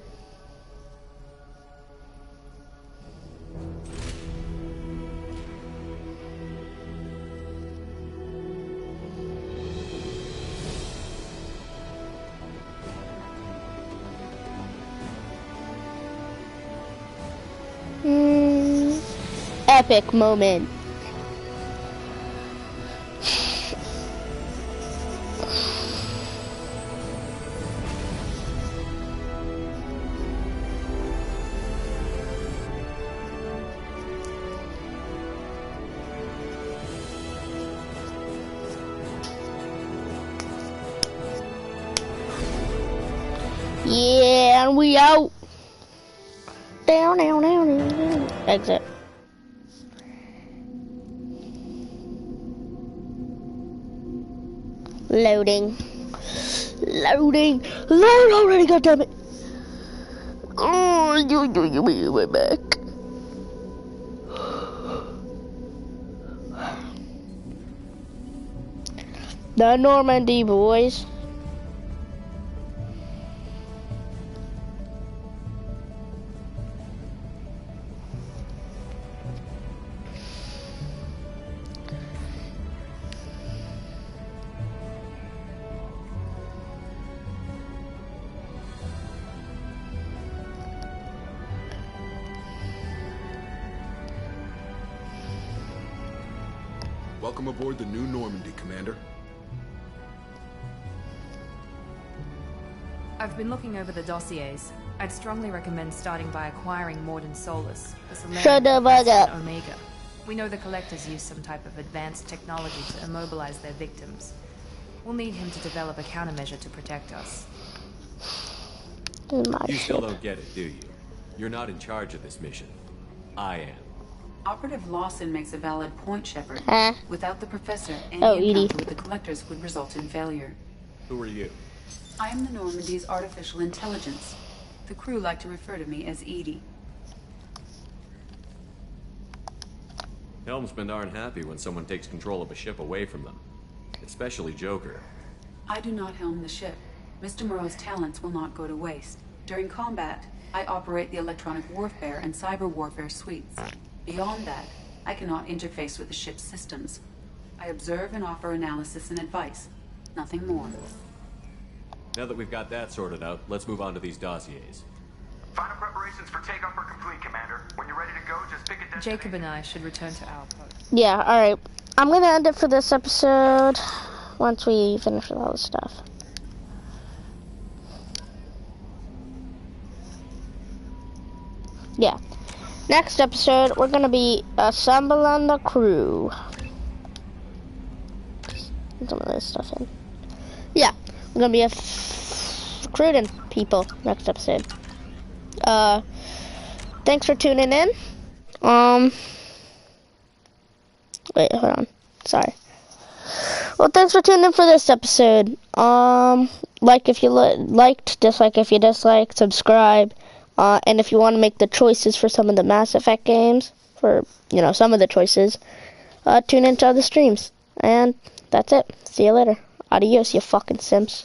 Epic moment. Yeah, and we out. Down, down, down, down, down. Exit. Loading. Loading. Load already, goddammit. Oh, you way back. The Normandy, boys. Welcome aboard the new Normandy, Commander. I've been looking over the dossiers. I'd strongly recommend starting by acquiring Mordin Solus, the Solarian Omega. We know the Collectors use some type of advanced technology to immobilize their victims. We'll need him to develop a countermeasure to protect us. You still don't get it, do you? You're not in charge of this mission. I am. Operative Lawson makes a valid point, Shepard. Without the Professor, any encounter with the Collectors would result in failure. Who are you? I am the Normandy's artificial intelligence. The crew like to refer to me as EDI. Helmsmen aren't happy when someone takes control of a ship away from them. Especially Joker. I do not helm the ship. Mr. Moreau's talents will not go to waste. During combat, I operate the electronic warfare and cyber warfare suites. Beyond that, I cannot interface with the ship's systems. I observe and offer analysis and advice. Nothing more. Now that we've got that sorted out, let's move on to these dossiers. Final preparations for takeoff are complete, Commander. When you're ready to go, just pick a destination. Jacob and I should return to our post. Yeah, alright. I'm gonna end it for this episode once we finish with all this stuff. Yeah. Next episode, we're gonna be assembling the crew. Put some of this stuff in. Yeah, we're gonna be recruiting people next episode. Thanks for tuning in. Wait, hold on. Sorry. Well, thanks for tuning in for this episode. Like if you liked, dislike if you disliked, subscribe. And if you want to make the choices for some of the Mass Effect games, for, you know, some of the choices, tune into other streams. And that's it. See you later. Adios, you fucking simps.